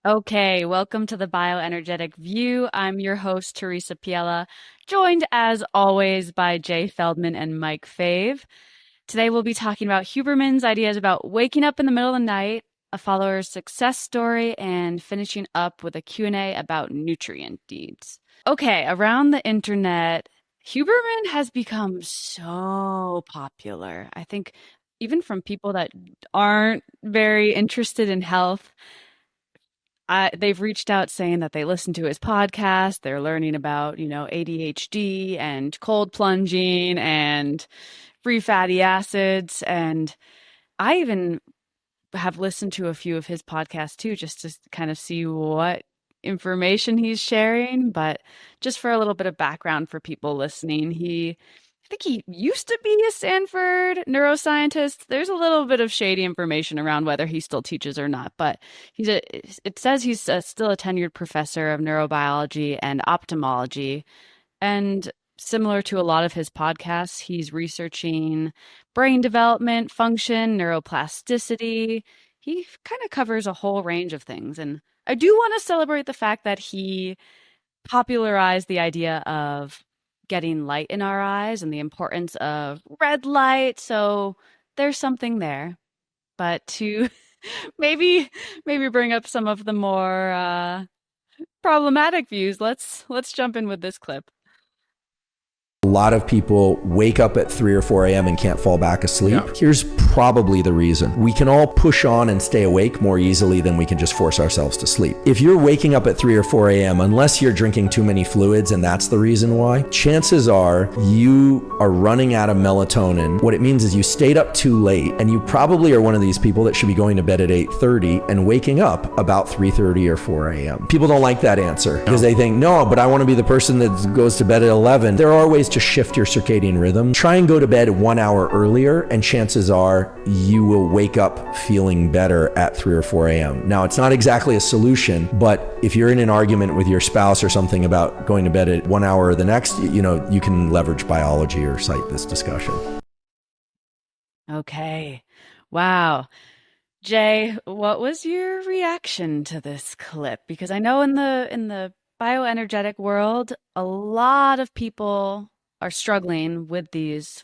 Okay, welcome to the Bioenergetic View. I'm your host, Teresa Piella, joined as always by Jay Feldman and Mike Fave. Today we'll be talking about Huberman's ideas about waking up in the middle of the night, a follower's success story, and finishing up with a Q&A about nutrient needs. Okay, around the internet, Huberman has become so popular. I think even from people that aren't very interested in health. They've reached out saying that they listen to his podcast. They're learning about, ADHD and cold plunging and free fatty acids. And I even have listened to a few of his podcasts too, just to kind of see what information he's sharing. But just for a little bit of background for people listening, I think he used to be a Stanford neuroscientist. There's a little bit of shady information around whether he still teaches or not, but it says he's still a tenured professor of neurobiology and ophthalmology. And similar to a lot of his podcasts, he's researching brain development, function, neuroplasticity. He kind of covers a whole range of things. And I do want to celebrate the fact that he popularized the idea of getting light in our eyes and the importance of red light. So there's something there. But to maybe bring up some of the more problematic views, let's jump in with this clip. A lot of people wake up at 3 or 4 a.m. and can't fall back asleep. Yeah. Here's probably the reason. We can all push on and stay awake more easily than we can just force ourselves to sleep. If you're waking up at 3 or 4 a.m., unless you're drinking too many fluids and that's the reason why, chances are you are running out of melatonin. What it means is you stayed up too late, and you probably are one of these people that should be going to bed at 8:30 and waking up about 3:30 or 4 a.m. People don't like that answer because they think, no, but I want to be the person that goes to bed at 11. There are ways to shift your circadian rhythm. Try and go to bed 1 hour earlier, and chances are you will wake up feeling better at 3 or 4 a.m. Now, it's not exactly a solution, but if you're in an argument with your spouse or something about going to bed at 1 hour or the next, you can leverage biology or cite this discussion. Okay. Wow. Jay, what was your reaction to this clip? Because I know in the bioenergetic world, a lot of people are struggling with these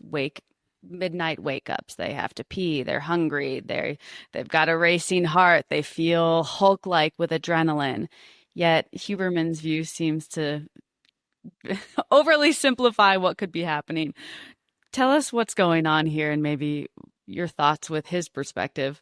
midnight wake ups. They have to pee, they're hungry, they've got a racing heart, they feel Hulk-like with adrenaline. Yet Huberman's view seems to overly simplify what could be happening. Tell us what's going on here and maybe your thoughts with his perspective.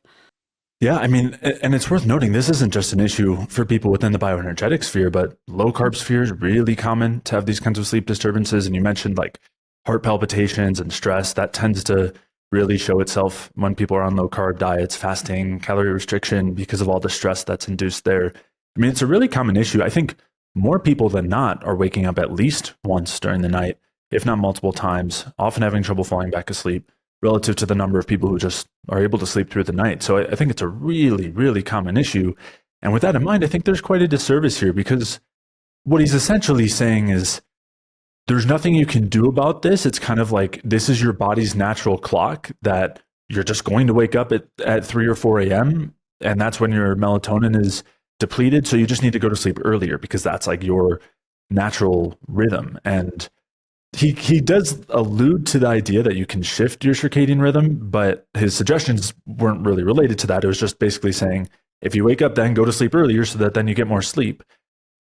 Yeah, I mean, and it's worth noting, this isn't just an issue for people within the bioenergetic sphere, but low-carb sphere is really common to have these kinds of sleep disturbances. And you mentioned like heart palpitations and stress. That tends to really show itself when people are on low-carb diets, fasting, calorie restriction, because of all the stress that's induced there. I mean, it's a really common issue. I think more people than not are waking up at least once during the night, if not multiple times, often having trouble falling back asleep, relative to the number of people who just are able to sleep through the night. So I think it's a really, really common issue. And with that in mind, I think there's quite a disservice here, because what he's essentially saying is there's nothing you can do about this. It's kind of like, this is your body's natural clock that you're just going to wake up at 3 or 4 a.m. And that's when your melatonin is depleted. So you just need to go to sleep earlier, because that's like your natural rhythm. And he does allude to the idea that you can shift your circadian rhythm, but his suggestions weren't really related to that. It was just basically saying, if you wake up then, go to sleep earlier so that then you get more sleep.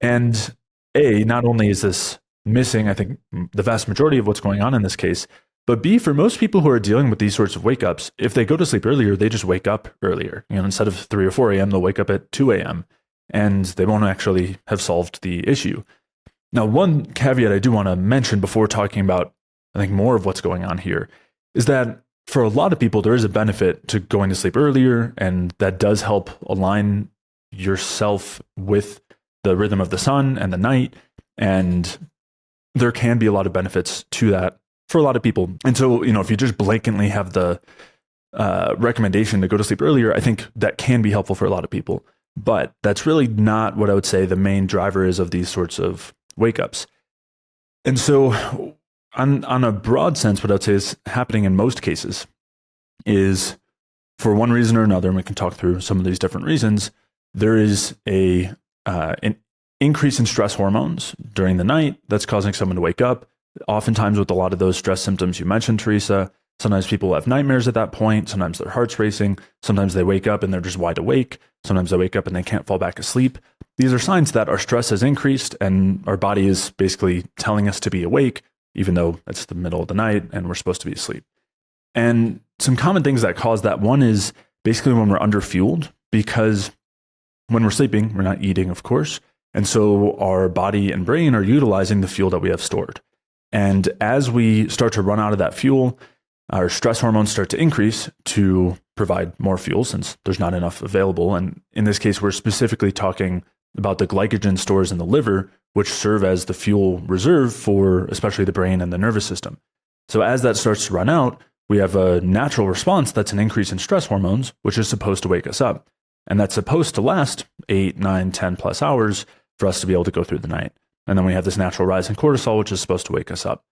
And not only is this missing, I think, the vast majority of what's going on in this case, but B, for most people who are dealing with these sorts of wake ups, if they go to sleep earlier, they just wake up earlier. Instead of 3 or 4 a.m., they'll wake up at 2 a.m. and they won't actually have solved the issue. Now, one caveat I do want to mention before talking about, I think, more of what's going on here is that for a lot of people, there is a benefit to going to sleep earlier, and that does help align yourself with the rhythm of the sun and the night. And there can be a lot of benefits to that for a lot of people. And so, if you just blatantly have the recommendation to go to sleep earlier, I think that can be helpful for a lot of people. But that's really not what I would say the main driver is of these sorts of wake ups. And so on a broad sense, what I'd say is happening in most cases is, for one reason or another, and we can talk through some of these different reasons, there is an increase in stress hormones during the night that's causing someone to wake up. Oftentimes with a lot of those stress symptoms you mentioned, Teresa, sometimes people have nightmares at that point. Sometimes their heart's racing. Sometimes they wake up and they're just wide awake. Sometimes they wake up and they can't fall back asleep. These are signs that our stress has increased and our body is basically telling us to be awake, even though it's the middle of the night and we're supposed to be asleep. And some common things that cause that, one is basically when we're underfueled, because when we're sleeping, we're not eating, of course. And so our body and brain are utilizing the fuel that we have stored. And as we start to run out of that fuel, our stress hormones start to increase to provide more fuel since there's not enough available. And in this case, we're specifically talking about the glycogen stores in the liver, which serve as the fuel reserve for especially the brain and the nervous system. So as that starts to run out, we have a natural response that's an increase in stress hormones, which is supposed to wake us up. And that's supposed to last 8, 9, 10 plus hours for us to be able to go through the night. And then we have this natural rise in cortisol, which is supposed to wake us up.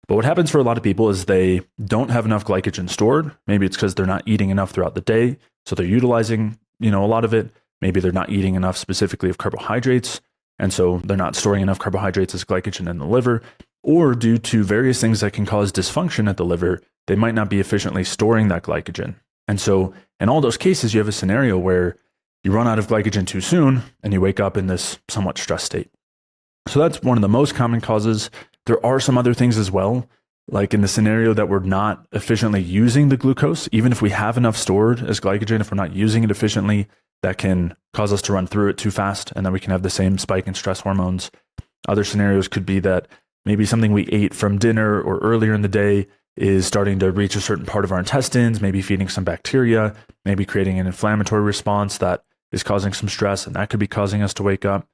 But what happens for a lot of people is they don't have enough glycogen stored. Maybe it's because they're not eating enough throughout the day. So they're utilizing, a lot of it. Maybe they're not eating enough specifically of carbohydrates. And so they're not storing enough carbohydrates as glycogen in the liver. Or due to various things that can cause dysfunction at the liver, they might not be efficiently storing that glycogen. And so in all those cases, you have a scenario where you run out of glycogen too soon and you wake up in this somewhat stressed state. So that's one of the most common causes. There are some other things as well, like in the scenario that we're not efficiently using the glucose, even if we have enough stored as glycogen, if we're not using it efficiently, that can cause us to run through it too fast, and then we can have the same spike in stress hormones. Other scenarios could be that maybe something we ate from dinner or earlier in the day is starting to reach a certain part of our intestines, maybe feeding some bacteria, maybe creating an inflammatory response that is causing some stress, and that could be causing us to wake up.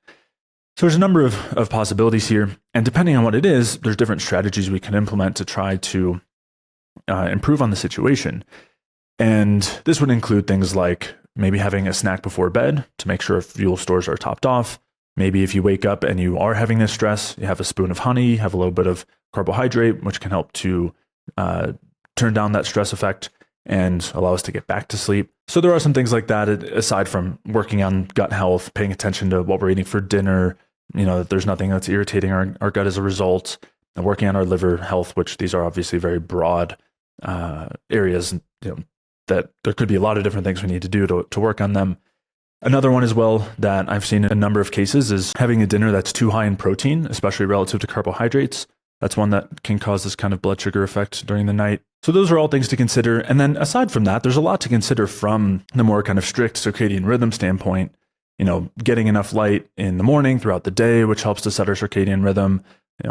So there's a number of possibilities here. And depending on what it is, there's different strategies we can implement to try to improve on the situation. And this would include things like maybe having a snack before bed to make sure fuel stores are topped off. Maybe if you wake up and you are having this stress, you have a spoon of honey, have a little bit of carbohydrate, which can help to turn down that stress effect and allow us to get back to sleep. So there are some things like that, aside from working on gut health, paying attention to what we're eating for dinner, that there's nothing that's irritating our gut as a result, and working on our liver health, which these are obviously very broad areas, that there could be a lot of different things we need to do to work on them. Another one as well that I've seen in a number of cases is having a dinner that's too high in protein, especially relative to carbohydrates. That's one that can cause this kind of blood sugar effect during the night. So those are all things to consider. And then aside from that, there's a lot to consider from the more kind of strict circadian rhythm standpoint. Getting enough light in the morning throughout the day, which helps to set our circadian rhythm.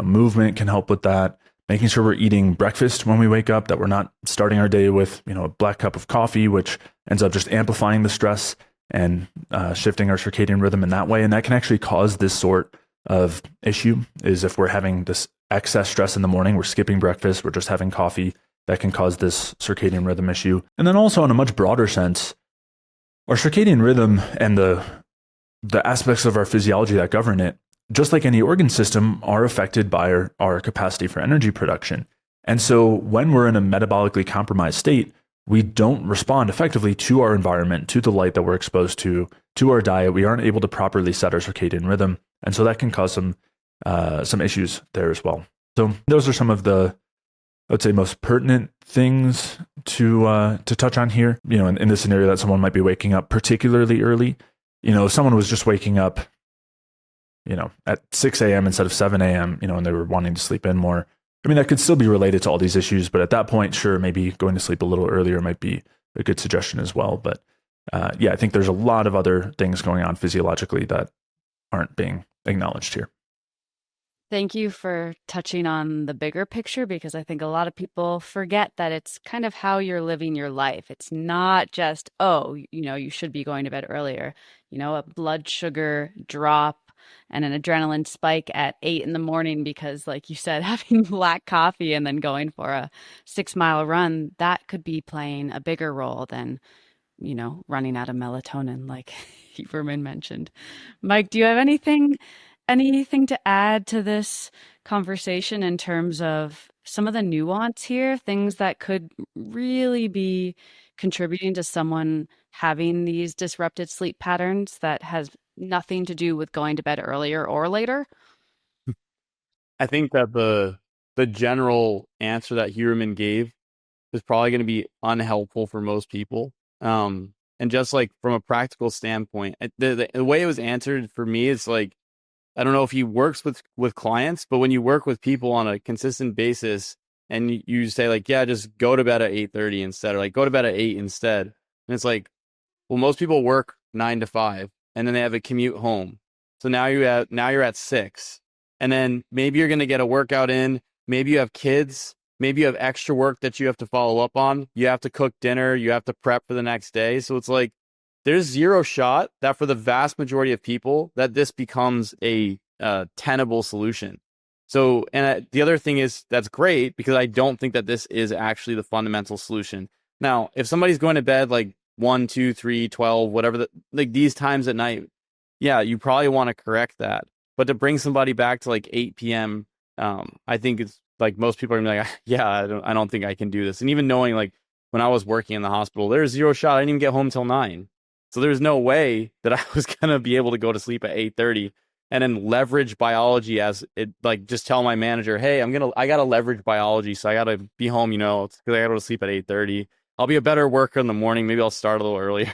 Movement can help with that. Making sure we're eating breakfast when we wake up, that we're not starting our day with, a black cup of coffee, which ends up just amplifying the stress and shifting our circadian rhythm in that way. And that can actually cause this sort of issue, is if we're having this excess stress in the morning, we're skipping breakfast, we're just having coffee, that can cause this circadian rhythm issue. And then also in a much broader sense, our circadian rhythm and the aspects of our physiology that govern it, just like any organ system, are affected by our capacity for energy production. And so when we're in a metabolically compromised state, we don't respond effectively to our environment, to the light that we're exposed to our diet. We aren't able to properly set our circadian rhythm. And so that can cause some issues there as well. So those are some of the, I would say, most pertinent things to touch on here. In the scenario that someone might be waking up particularly early. If someone was just waking up, at 6 a.m. instead of 7 a.m., and they were wanting to sleep in more. I mean, that could still be related to all these issues, but at that point, sure, maybe going to sleep a little earlier might be a good suggestion as well. But I think there's a lot of other things going on physiologically that aren't being acknowledged here. Thank you for touching on the bigger picture, because I think a lot of people forget that it's kind of how you're living your life. It's not just, you should be going to bed earlier. A blood sugar drop and an adrenaline spike at 8 in the morning because, like you said, having black coffee and then going for a 6-mile run, that could be playing a bigger role than, running out of melatonin, like Huberman mentioned. Mike, do you have anything to add to this conversation in terms of some of the nuance here, things that could really be contributing to someone having these disrupted sleep patterns that has nothing to do with going to bed earlier or later? I think that the general answer that Huberman gave is probably going to be unhelpful for most people. And just like from a practical standpoint, the way it was answered for me is like, I don't know if he works with clients, but when you work with people on a consistent basis and you say like, yeah, just go to bed at 8:30 instead, or like go to bed at 8 instead. And it's like, well, most people work 9 to 5 and then they have a commute home. So now you're at 6. And then maybe you're going to get a workout in. Maybe you have kids. Maybe you have extra work that you have to follow up on. You have to cook dinner. You have to prep for the next day. So it's like there's zero shot that for the vast majority of people that this becomes a tenable solution. So, and the other thing is that's great because I don't think that this is actually the fundamental solution. Now, if somebody's going to bed like 1, 2, 3, 12, whatever, like these times at night, yeah, you probably want to correct that. But to bring somebody back to like 8 p.m., I think it's like most people are gonna be like, yeah, I don't think I can do this. And even knowing like when I was working in the hospital, there's zero shot. I didn't even get home till 9. So there's no way that I was gonna be able to go to sleep at 8:30 and then leverage biology as it, like just tell my manager, hey, I gotta leverage biology, so I gotta be home, because I gotta go to sleep at 8:30. I'll be a better worker in the morning. Maybe I'll start a little earlier.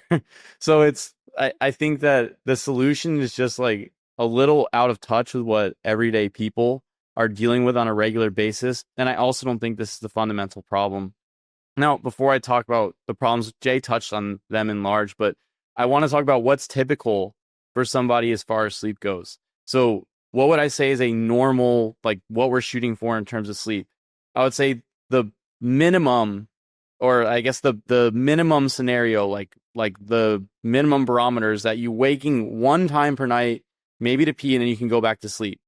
So I think that the solution is just like a little out of touch with what everyday people are dealing with on a regular basis. And I also don't think this is the fundamental problem. Now, before I talk about the problems, Jay touched on them in large, but I want to talk about what's typical for somebody as far as sleep goes. So what would I say is a normal, like what we're shooting for in terms of sleep? I would say the minimum, or I guess the minimum scenario, like the minimum barometers that you waking one time per night, maybe to pee, and then you can go back to sleep.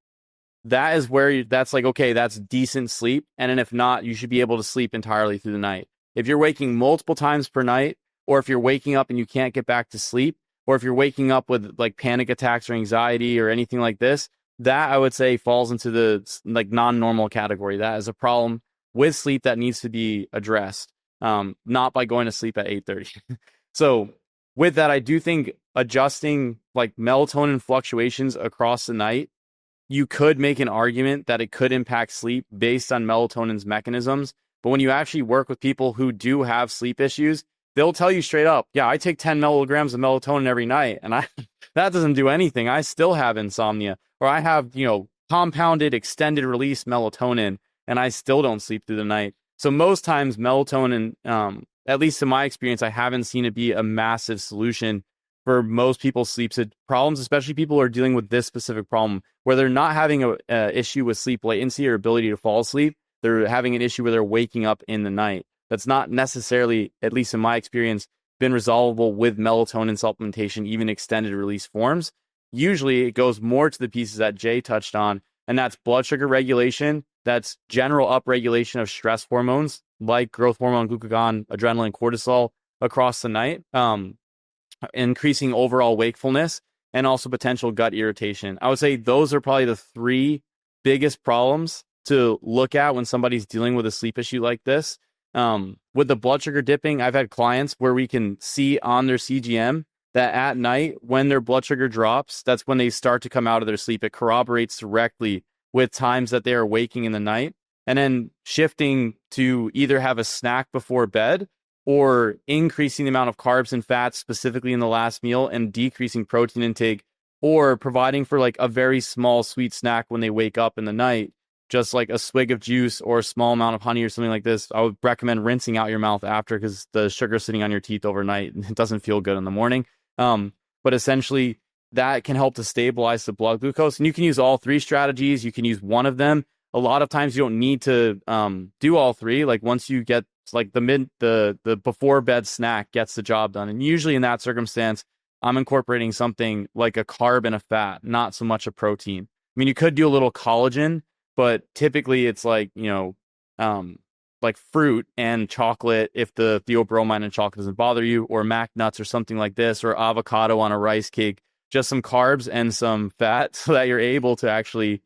That is where that's like, okay, that's decent sleep. And then if not, you should be able to sleep entirely through the night. If you're waking multiple times per night, or if you're waking up and you can't get back to sleep, or if you're waking up with like panic attacks or anxiety or anything like this, that I would say falls into the like non-normal category. That is a problem with sleep that needs to be addressed, not by going to sleep at 8:30. So with that, I do think adjusting like melatonin fluctuations across the night, you could make an argument that it could impact sleep based on melatonin's mechanisms. But when you actually work with people who do have sleep issues, they'll tell you straight up, yeah, I take 10 milligrams of melatonin every night, and that doesn't do anything. I still have insomnia, or I have, compounded extended release melatonin, and I still don't sleep through the night. So most times melatonin, at least in my experience, I haven't seen it be a massive solution for most people's sleep problems, especially people who are dealing with this specific problem, where they're not having a issue with sleep latency or ability to fall asleep. They're having an issue where they're waking up in the night. That's not necessarily, at least in my experience, been resolvable with melatonin supplementation, even extended release forms. Usually it goes more to the pieces that Jay touched on, and that's blood sugar regulation, that's general upregulation of stress hormones like growth hormone, glucagon, adrenaline, cortisol across the night, increasing overall wakefulness, and also potential gut irritation. I would say those are probably the 3 biggest problems to look at when somebody's dealing with a sleep issue like this. With the blood sugar dipping, I've had clients where we can see on their CGM that at night when their blood sugar drops, that's when they start to come out of their sleep. It corroborates directly with times that they are waking in the night, and then shifting to either have a snack before bed or increasing the amount of carbs and fats specifically in the last meal and decreasing protein intake, or providing for like a very small sweet snack when they wake up in the night, just like a swig of juice or a small amount of honey or something like this. I would recommend rinsing out your mouth after, because the sugar's sitting on your teeth overnight and it doesn't feel good in the morning. But essentially that can help to stabilize the blood glucose. And you can use all 3 strategies. You can use one of them. A lot of times you don't need to do all 3. Like once you get like the before bed snack gets the job done. And usually in that circumstance, I'm incorporating something like a carb and a fat, not so much a protein. I mean, you could do a little collagen, but typically it's like, like fruit and chocolate if the theobromine in chocolate doesn't bother you, or mac nuts or something like this, or avocado on a rice cake, just some carbs and some fat so that you're able to actually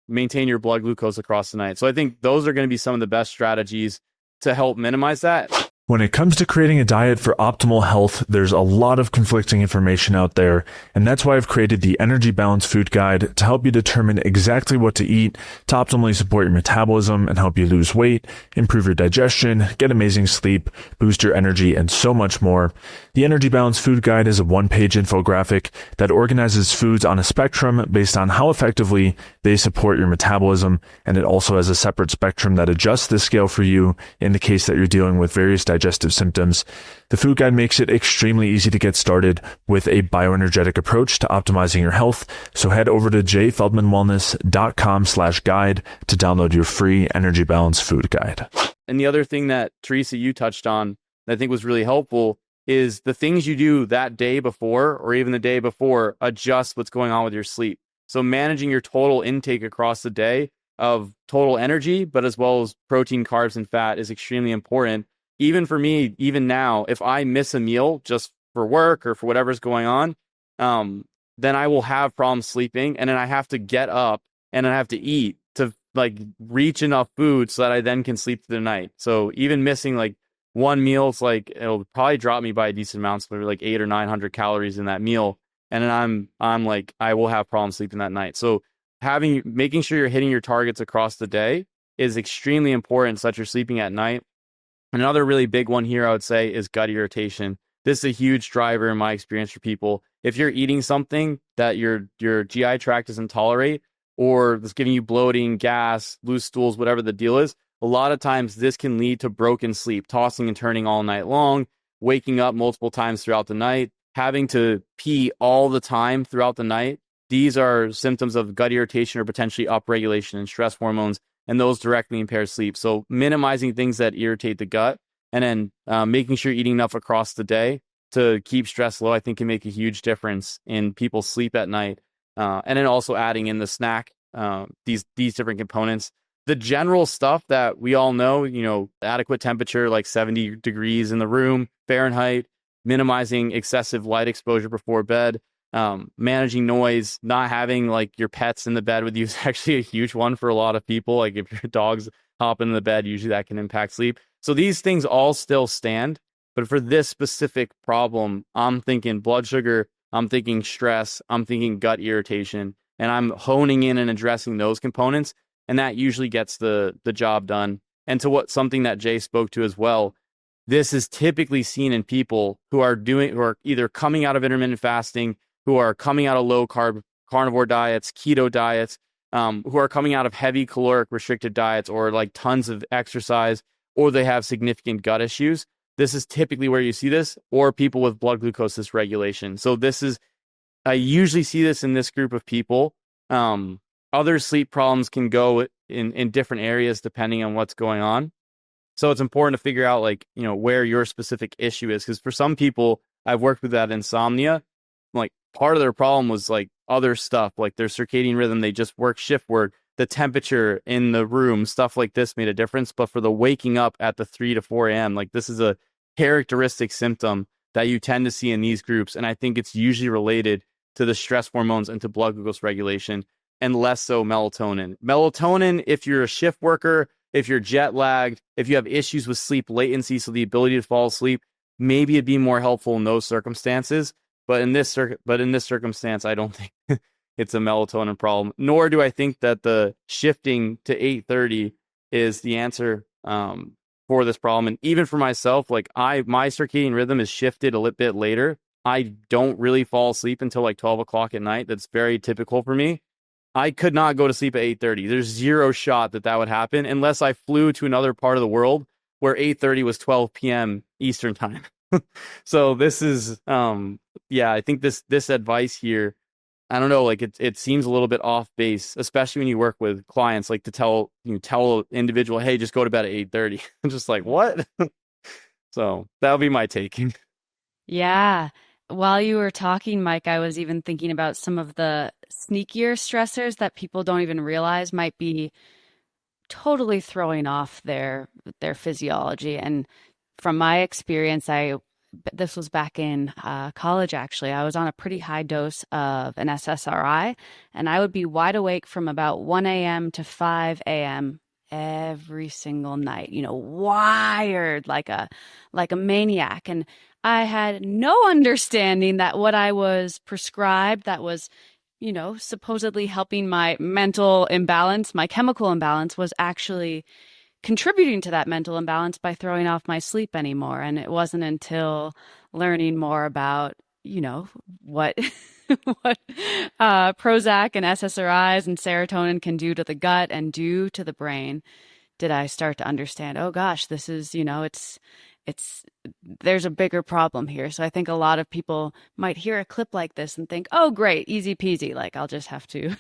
maintain your blood glucose across the night. So I think those are going to be some of the best strategies to help minimize that. When it comes to creating a diet for optimal health, there's a lot of conflicting information out there, and that's why I've created the Energy Balance Food Guide to help you determine exactly what to eat to optimally support your metabolism and help you lose weight, improve your digestion, get amazing sleep, boost your energy, and so much more. The Energy Balance Food Guide is a one-page infographic that organizes foods on a spectrum based on how effectively they support your metabolism, and it also has a separate spectrum that adjusts the scale for you in the case that you're dealing with various digestive symptoms. The food guide makes it extremely easy to get started with a bioenergetic approach to optimizing your health. So head over to jfeldmanwellness.com/guide to download your free Energy Balance Food Guide. And the other thing that Teresa, you touched on that I think was really helpful is the things you do that day before or even the day before adjust what's going on with your sleep. So managing your total intake across the day of total energy, but as well as protein, carbs, and fat is extremely important. Even for me, even now, if I miss a meal just for work or for whatever's going on, then I will have problems sleeping. And then I have to get up and I have to eat to like reach enough food so that I then can sleep through the night. So even missing like one meal, it's like, it'll probably drop me by a decent amount. So maybe like 800 or 900 calories in that meal. And then I'm like, I will have problems sleeping that night. So making sure you're hitting your targets across the day is extremely important so that you're sleeping at night. Another really big one here, I would say, is gut irritation. This is a huge driver in my experience for people. If you're eating something that your GI tract doesn't tolerate, or it's giving you bloating, gas, loose stools, whatever the deal is, a lot of times this can lead to broken sleep, tossing and turning all night long, waking up multiple times throughout the night, having to pee all the time throughout the night. These are symptoms of gut irritation or potentially upregulation in stress hormones, and those directly impair sleep. So minimizing things that irritate the gut and then making sure you're eating enough across the day to keep stress low, I think can make a huge difference in people's sleep at night. And then also adding in the snack, these different components. The general stuff that we all know, adequate temperature, like 70 degrees in the room, Fahrenheit, minimizing excessive light exposure before bed, managing noise, not having like your pets in the bed with you is actually a huge one for a lot of people. Like if your dog's hopping in the bed, usually that can impact sleep. So these things all still stand. But for this specific problem, I'm thinking blood sugar, I'm thinking stress, I'm thinking gut irritation, and I'm honing in and addressing those components. And that usually gets the job done. And to something that Jay spoke to as well, this is typically seen in people who are either coming out of intermittent fasting, who are coming out of low-carb carnivore diets, keto diets, who are coming out of heavy caloric restricted diets or like tons of exercise, or they have significant gut issues. This is typically where you see this, or people with blood glucose dysregulation. So I usually see this in this group of people. Other sleep problems can go in different areas depending on what's going on. So it's important to figure out where your specific issue is. Because for some people, I've worked with that insomnia. Like part of their problem was like other stuff, like their circadian rhythm. They just work shift work, the temperature in the room, stuff like this made a difference. But for the waking up at the 3 to 4 a.m., like this is a characteristic symptom that you tend to see in these groups. And I think it's usually related to the stress hormones and to blood glucose regulation, and less so melatonin. Melatonin, if you're a shift worker, if you're jet lagged, if you have issues with sleep latency, so the ability to fall asleep, maybe it'd be more helpful in those circumstances. But in this circumstance, I don't think it's a melatonin problem. Nor do I think that the shifting to 8:30 is the answer for this problem. And even for myself, like my circadian rhythm is shifted a little bit later. I don't really fall asleep until like 12 o'clock at night. That's very typical for me. I could not go to sleep at 8:30. There's zero shot that would happen unless I flew to another part of the world where 8:30 was 12 p.m. Eastern time. So this is, I think this advice here, I don't know, like it seems a little bit off base, especially when you work with clients, like to tell an individual, hey, just go to bed at 8:30. I'm just like, what? So that'll be my take. Yeah. While you were talking, Mike, I was even thinking about some of the sneakier stressors that people don't even realize might be totally throwing off their physiology. And from my experience, this was back in college, actually. I was on a pretty high dose of an SSRI, and I would be wide awake from about 1 a.m. to 5 a.m. every single night, wired like a maniac. And I had no understanding that what I was prescribed that was, supposedly helping my mental imbalance, my chemical imbalance, was actually contributing to that mental imbalance by throwing off my sleep anymore. And it wasn't until learning more about, what what Prozac and SSRIs and serotonin can do to the gut and do to the brain did I start to understand, oh gosh, this is, it's there's a bigger problem here. So I think a lot of people might hear a clip like this and think, oh great, easy peasy, like I'll just have to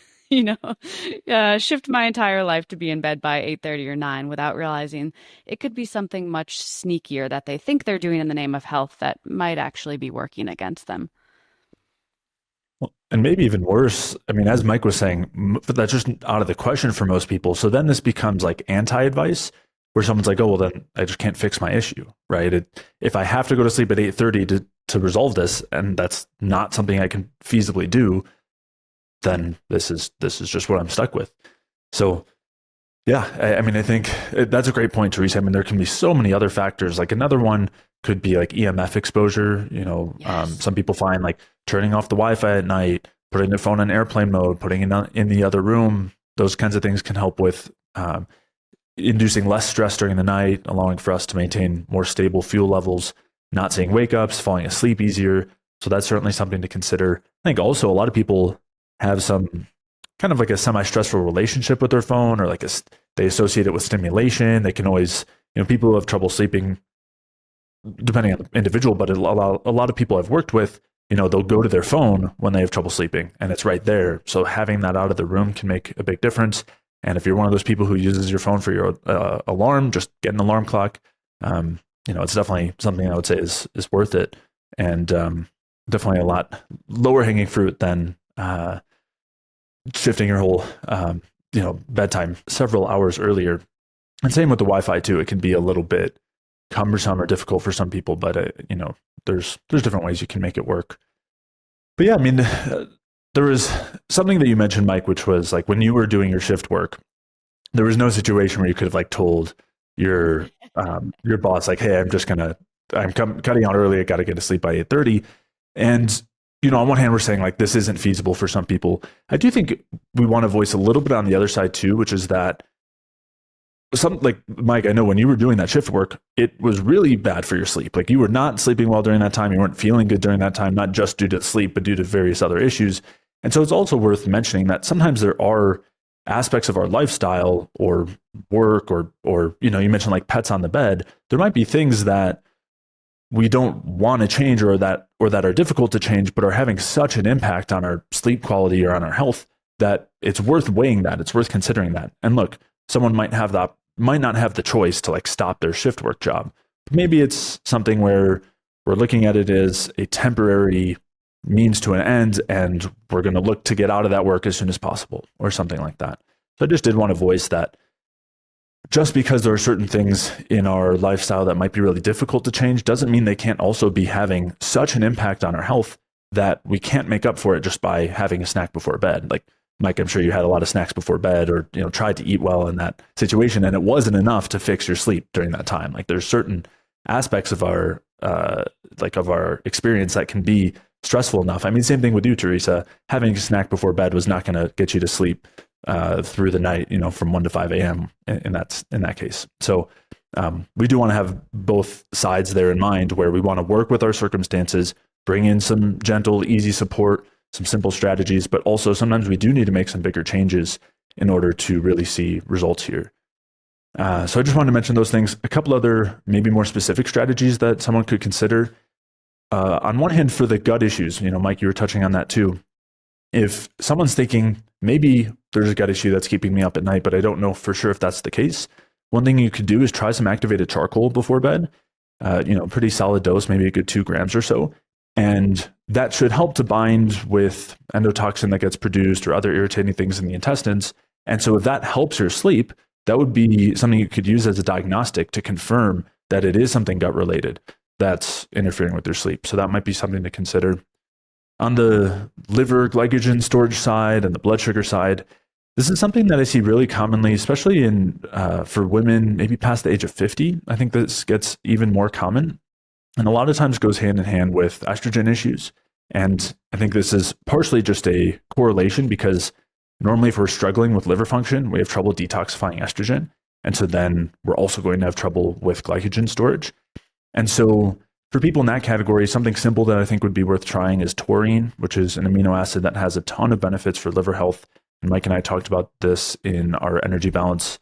shift my entire life to be in bed by 8:30 or 9 without realizing it could be something much sneakier that they think they're doing in the name of health that might actually be working against them. Well, and maybe even worse, I mean, as Mike was saying, that's just out of the question for most people. So then this becomes like anti-advice, where someone's like, oh, well, then I just can't fix my issue, right? If I have to go to sleep at 8:30 to resolve this, and that's not something I can feasibly do, then this is just what I'm stuck with. So yeah, I mean, I think that's a great point, Teresa. I mean, there can be so many other factors. Like another one could be like EMF exposure. Yes. Some people find like turning off the Wi-Fi at night, putting their phone on airplane mode, putting it in the other room. Those kinds of things can help with inducing less stress during the night, allowing for us to maintain more stable fuel levels, not seeing wake-ups, falling asleep easier. So that's certainly something to consider. I think also a lot of people have some kind of like a semi-stressful relationship with their phone, or like they associate it with stimulation. They can always, people who have trouble sleeping, depending on the individual, but a lot of people I've worked with, they'll go to their phone when they have trouble sleeping and it's right there. So having that out of the room can make a big difference. And if you're one of those people who uses your phone for your alarm, just get an alarm clock. It's definitely something I would say is worth it, and definitely a lot lower hanging fruit than shifting your whole bedtime several hours earlier. And same with the Wi-Fi too. It can be a little bit cumbersome or difficult for some people, but there's different ways you can make it work. But yeah, I mean, there was something that you mentioned, Mike, which was like when you were doing your shift work, there was no situation where you could have like told your boss like, hey, I'm cutting out early. I got to get to sleep by 8:30. And on one hand, we're saying like this isn't feasible for some people. I do think we want to voice a little bit on the other side too, which is that like Mike, I know when you were doing that shift work, it was really bad for your sleep. Like you were not sleeping well during that time. You weren't feeling good during that time, not just due to sleep, but due to various other issues. And so it's also worth mentioning that sometimes there are aspects of our lifestyle or work or you mentioned like pets on the bed. There might be things that we don't want to change or that are difficult to change, but are having such an impact on our sleep quality or on our health that it's worth weighing that. It's worth considering that. And look, someone might not have the choice to like stop their shift work job. Maybe it's something where we're looking at it as a temporary means to an end, and we're going to look to get out of that work as soon as possible or something like that. So I just did want to voice that just because there are certain things in our lifestyle that might be really difficult to change doesn't mean they can't also be having such an impact on our health that we can't make up for it just by having a snack before bed. Like Mike, I'm sure you had a lot of snacks before bed or tried to eat well in that situation, and it wasn't enough to fix your sleep during that time. Like there's certain aspects of our experience that can be stressful enough. I mean, same thing with you, Teresa. Having a snack before bed was not going to get you to sleep through the night, from 1 to 5 a.m. in that case. So we do want to have both sides there in mind, where we want to work with our circumstances, bring in some gentle, easy support, some simple strategies, but also sometimes we do need to make some bigger changes in order to really see results here. So I just wanted to mention those things. A couple other maybe more specific strategies that someone could consider. On one hand, for the gut issues, Mike, you were touching on that too. If someone's thinking, maybe there's a gut issue that's keeping me up at night, but I don't know for sure if that's the case, one thing you could do is try some activated charcoal before bed. Pretty solid dose, maybe a good 2 grams or so. And that should help to bind with endotoxin that gets produced or other irritating things in the intestines. And so if that helps your sleep, that would be something you could use as a diagnostic to confirm that it is something gut related that's interfering with your sleep. So that might be something to consider. On the liver glycogen storage side and the blood sugar side, This is something that I see really commonly, especially in for women, maybe past the age of 50. I think this gets even more common, and a lot of times goes hand in hand with estrogen issues. And I think this is partially just a correlation because normally if we're struggling with liver function, we have trouble detoxifying estrogen. And so then we're also going to have trouble with glycogen storage. And so for people in that category, something simple that I think would be worth trying is taurine, which is an amino acid that has a ton of benefits for liver health. And Mike and I talked about this in our Energy Balance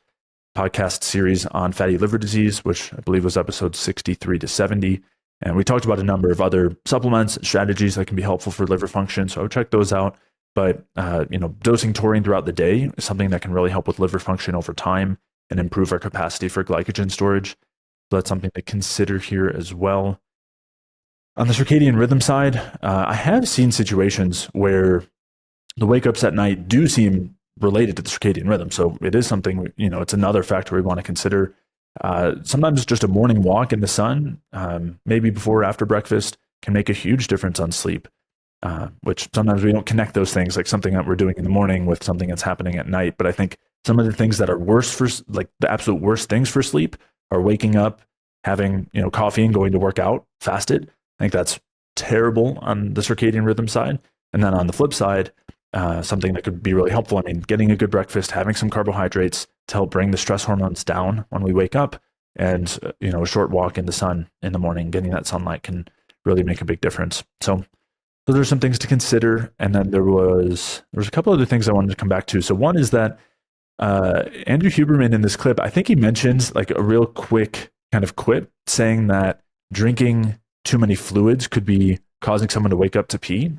podcast series on fatty liver disease, which I believe was episode 63 to 70. And we talked about a number of other supplements, strategies that can be helpful for liver function. So I would check those out. But dosing taurine throughout the day is something that can really help with liver function over time and improve our capacity for glycogen storage. So that's something to consider here as well. On the circadian rhythm side, I have seen situations where the wake-ups at night do seem related to the circadian rhythm. So it is something, it's another factor we want to consider. Sometimes just a morning walk in the sun, maybe before or after breakfast, can make a huge difference on sleep, which sometimes we don't connect those things, like something that we're doing in the morning with something that's happening at night. But I think some of the things that are worse for, like the absolute worst things for sleep are waking up, having, coffee and going to work out fasted. I think that's terrible on the circadian rhythm side. And then on the flip side, something that could be really helpful. I mean, getting a good breakfast, having some carbohydrates to help bring the stress hormones down when we wake up, and a short walk in the sun in the morning, getting that sunlight can really make a big difference. So those are some things to consider. And then there was a couple other things I wanted to come back to. So one is that Andrew Huberman in this clip, I think he mentions like a real quick kind of quip saying that drinking too many fluids could be causing someone to wake up to pee.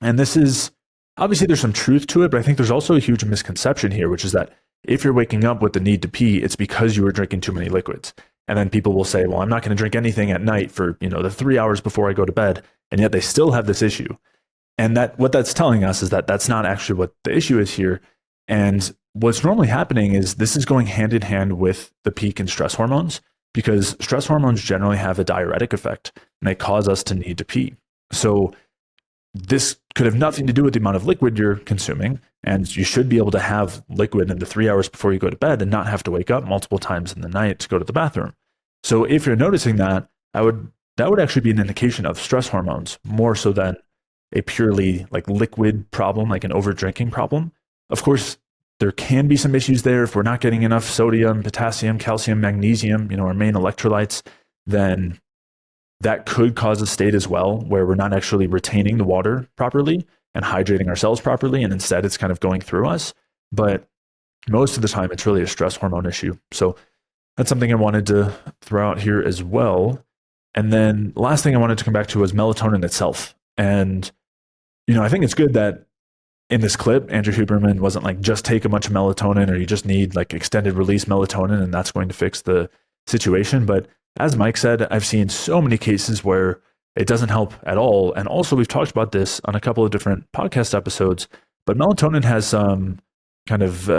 And this is, obviously there's some truth to it, but I think there's also a huge misconception here, which is that if you're waking up with the need to pee, it's because you were drinking too many liquids. And then people will say, well, I'm not going to drink anything at night for, the 3 hours before I go to bed. And yet they still have this issue. And that what that's telling us is that that's not actually what the issue is here. And what's normally happening is this is going hand in hand with the peak in stress hormones, because stress hormones generally have a diuretic effect and they cause us to need to pee. So this could have nothing to do with the amount of liquid you're consuming, and you should be able to have liquid in the 3 hours before you go to bed and not have to wake up multiple times in the night to go to the bathroom. So if you're noticing that, that would actually be an indication of stress hormones more so than a purely like liquid problem, like an over drinking problem. Of course, there can be some issues there if we're not getting enough sodium, potassium, calcium, magnesium, our main electrolytes, then that could cause a state as well where we're not actually retaining the water properly and hydrating our cells properly, and instead it's kind of going through us. But most of the time, it's really a stress hormone issue. So that's something I wanted to throw out here as well. And then the last thing I wanted to come back to was melatonin itself. And, I think it's good that in this clip, Andrew Huberman wasn't like, just take a bunch of melatonin, or you just need like extended release melatonin and that's going to fix the situation. But as Mike said, I've seen so many cases where it doesn't help at all. And also we've talked about this on a couple of different podcast episodes, but melatonin has some kind of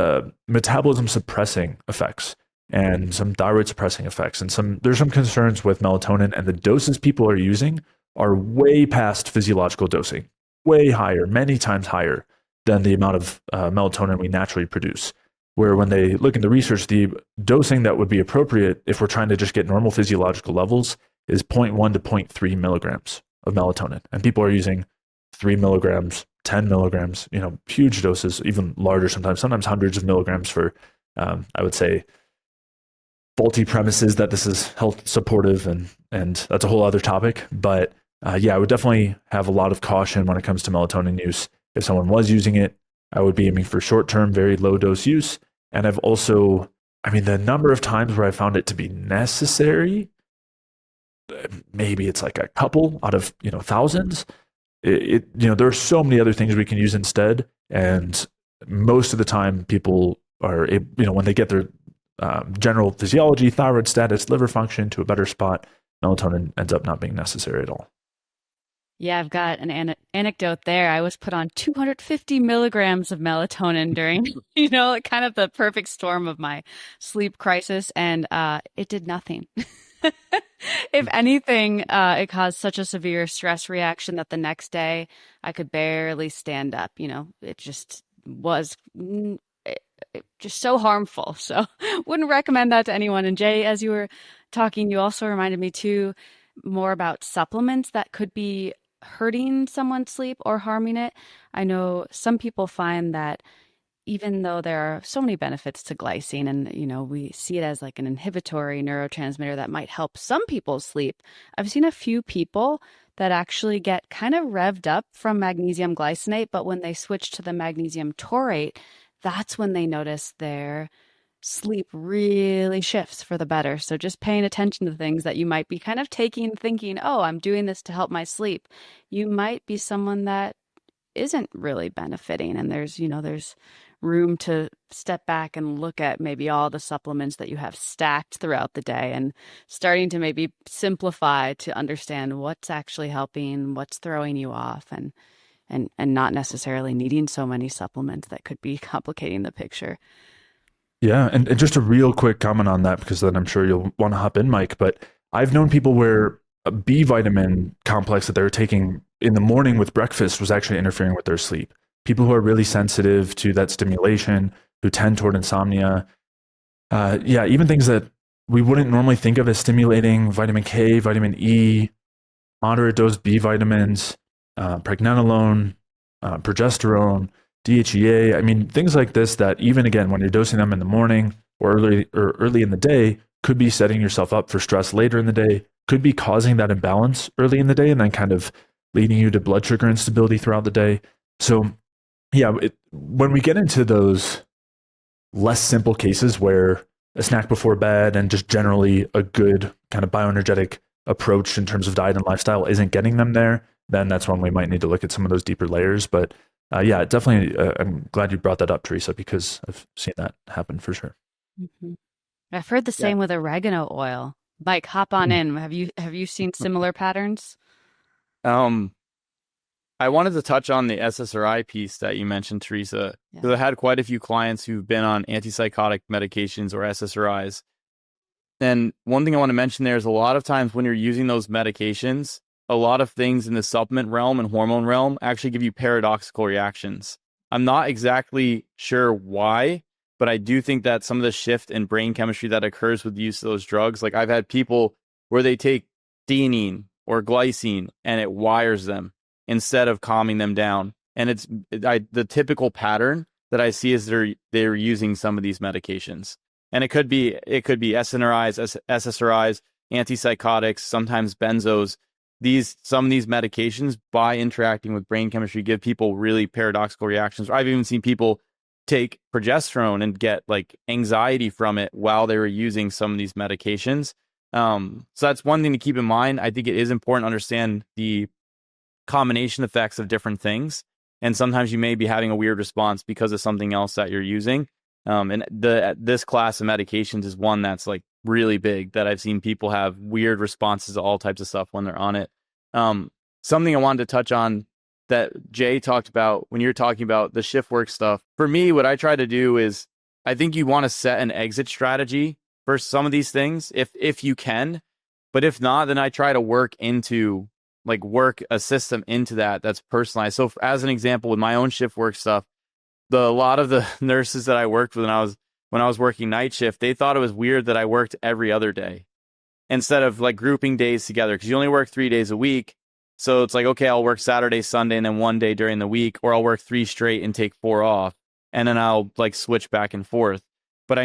metabolism-suppressing effects and some thyroid suppressing effects. And there's some concerns with melatonin, and the doses people are using are way past physiological dosing, way higher, many times higher than the amount of melatonin we naturally produce. Where when they look into research, the dosing that would be appropriate if we're trying to just get normal physiological levels is 0.1 to 0.3 milligrams of melatonin. And people are using 3 milligrams, 10 milligrams, huge doses, even larger sometimes hundreds of milligrams for, I would say, faulty premises that this is health supportive, and that's a whole other topic. But I would definitely have a lot of caution when it comes to melatonin use. If someone was using it, I would be aiming for short-term, very low-dose use. And I've also, the number of times where I found it to be necessary, maybe it's like a couple out of, thousands. There are so many other things we can use instead. And most of the time people are, when they get their general physiology, thyroid status, liver function to a better spot, melatonin ends up not being necessary at all. Yeah, I've got an anecdote there. I was put on 250 milligrams of melatonin during, kind of the perfect storm of my sleep crisis, and it did nothing. If anything, it caused such a severe stress reaction that the next day I could barely stand up. It just was, just so harmful. So wouldn't recommend that to anyone. And Jay, as you were talking, you also reminded me too more about supplements that could be hurting someone's sleep or harming it. I know some people find that even though there are so many benefits to glycine and we see it as like an inhibitory neurotransmitter that might help some people sleep, I've seen a few people that actually get kind of revved up from magnesium glycinate, but when they switch to the magnesium taurate, that's when they notice their sleep really shifts for the better. So just paying attention to things that you might be kind of taking, thinking, oh, I'm doing this to help my sleep. You might be someone that isn't really benefiting, and there's room to step back and look at maybe all the supplements that you have stacked throughout the day and starting to maybe simplify to understand what's actually helping, what's throwing you off, and not necessarily needing so many supplements that could be complicating the picture. Yeah, and just a real quick comment on that, because then I'm sure you'll want to hop in, Mike, but I've known people where a B vitamin complex that they were taking in the morning with breakfast was actually interfering with their sleep. People who are really sensitive to that stimulation, who tend toward insomnia. Even things that we wouldn't normally think of as stimulating, vitamin K, vitamin E, moderate dose B vitamins, pregnenolone, progesterone, DHEA. I mean, things like this that even again, when you're dosing them in the morning or early in the day, could be setting yourself up for stress later in the day, could be causing that imbalance early in the day and then kind of leading you to blood sugar instability throughout the day. So yeah, when we get into those less simple cases where a snack before bed and just generally a good kind of bioenergetic approach in terms of diet and lifestyle isn't getting them there, then that's when we might need to look at some of those deeper layers. But definitely, I'm glad you brought that up, Teresa, because I've seen that happen for sure. Mm-hmm. I've heard the same with oregano oil. Mike, hop on in. Have you seen similar patterns? I wanted to touch on the SSRI piece that you mentioned, Teresa, because I had quite a few clients who've been on antipsychotic medications or SSRIs. And one thing I want to mention there is a lot of times when you're using those medications, a lot of things in the supplement realm and hormone realm actually give you paradoxical reactions. I'm not exactly sure why, but I do think that some of the shift in brain chemistry that occurs with the use of those drugs, like I've had people where they take theanine or glycine and it wires them instead of calming them down. And it's the typical pattern that I see is they're using some of these medications. And it could be SNRIs, SSRIs, antipsychotics, sometimes benzos. Some of these medications, by interacting with brain chemistry, give people really paradoxical reactions. I've even seen people take progesterone and get like anxiety from it while they were using some of these medications. So that's one thing to keep in mind. I think it is important to understand the combination effects of different things. And sometimes you may be having a weird response because of something else that you're using. And this class of medications is one that's like really big, that I've seen people have weird responses to all types of stuff when they're on it. Something I wanted to touch on that Jay talked about when you're talking about the shift work stuff. For me, what I try to do is I think you want to set an exit strategy for some of these things if you can. But if not, then I try to work a system into that's personalized. So as an example, with my own shift work stuff, a lot of the nurses that I worked with when I was working night shift, they thought it was weird that I worked every other day instead of like grouping days together, because you only work 3 days a week. So it's like, okay, I'll work Saturday, Sunday, and then one day during the week, or I'll work 3 straight and take 4 off, and then I'll like switch back and forth. But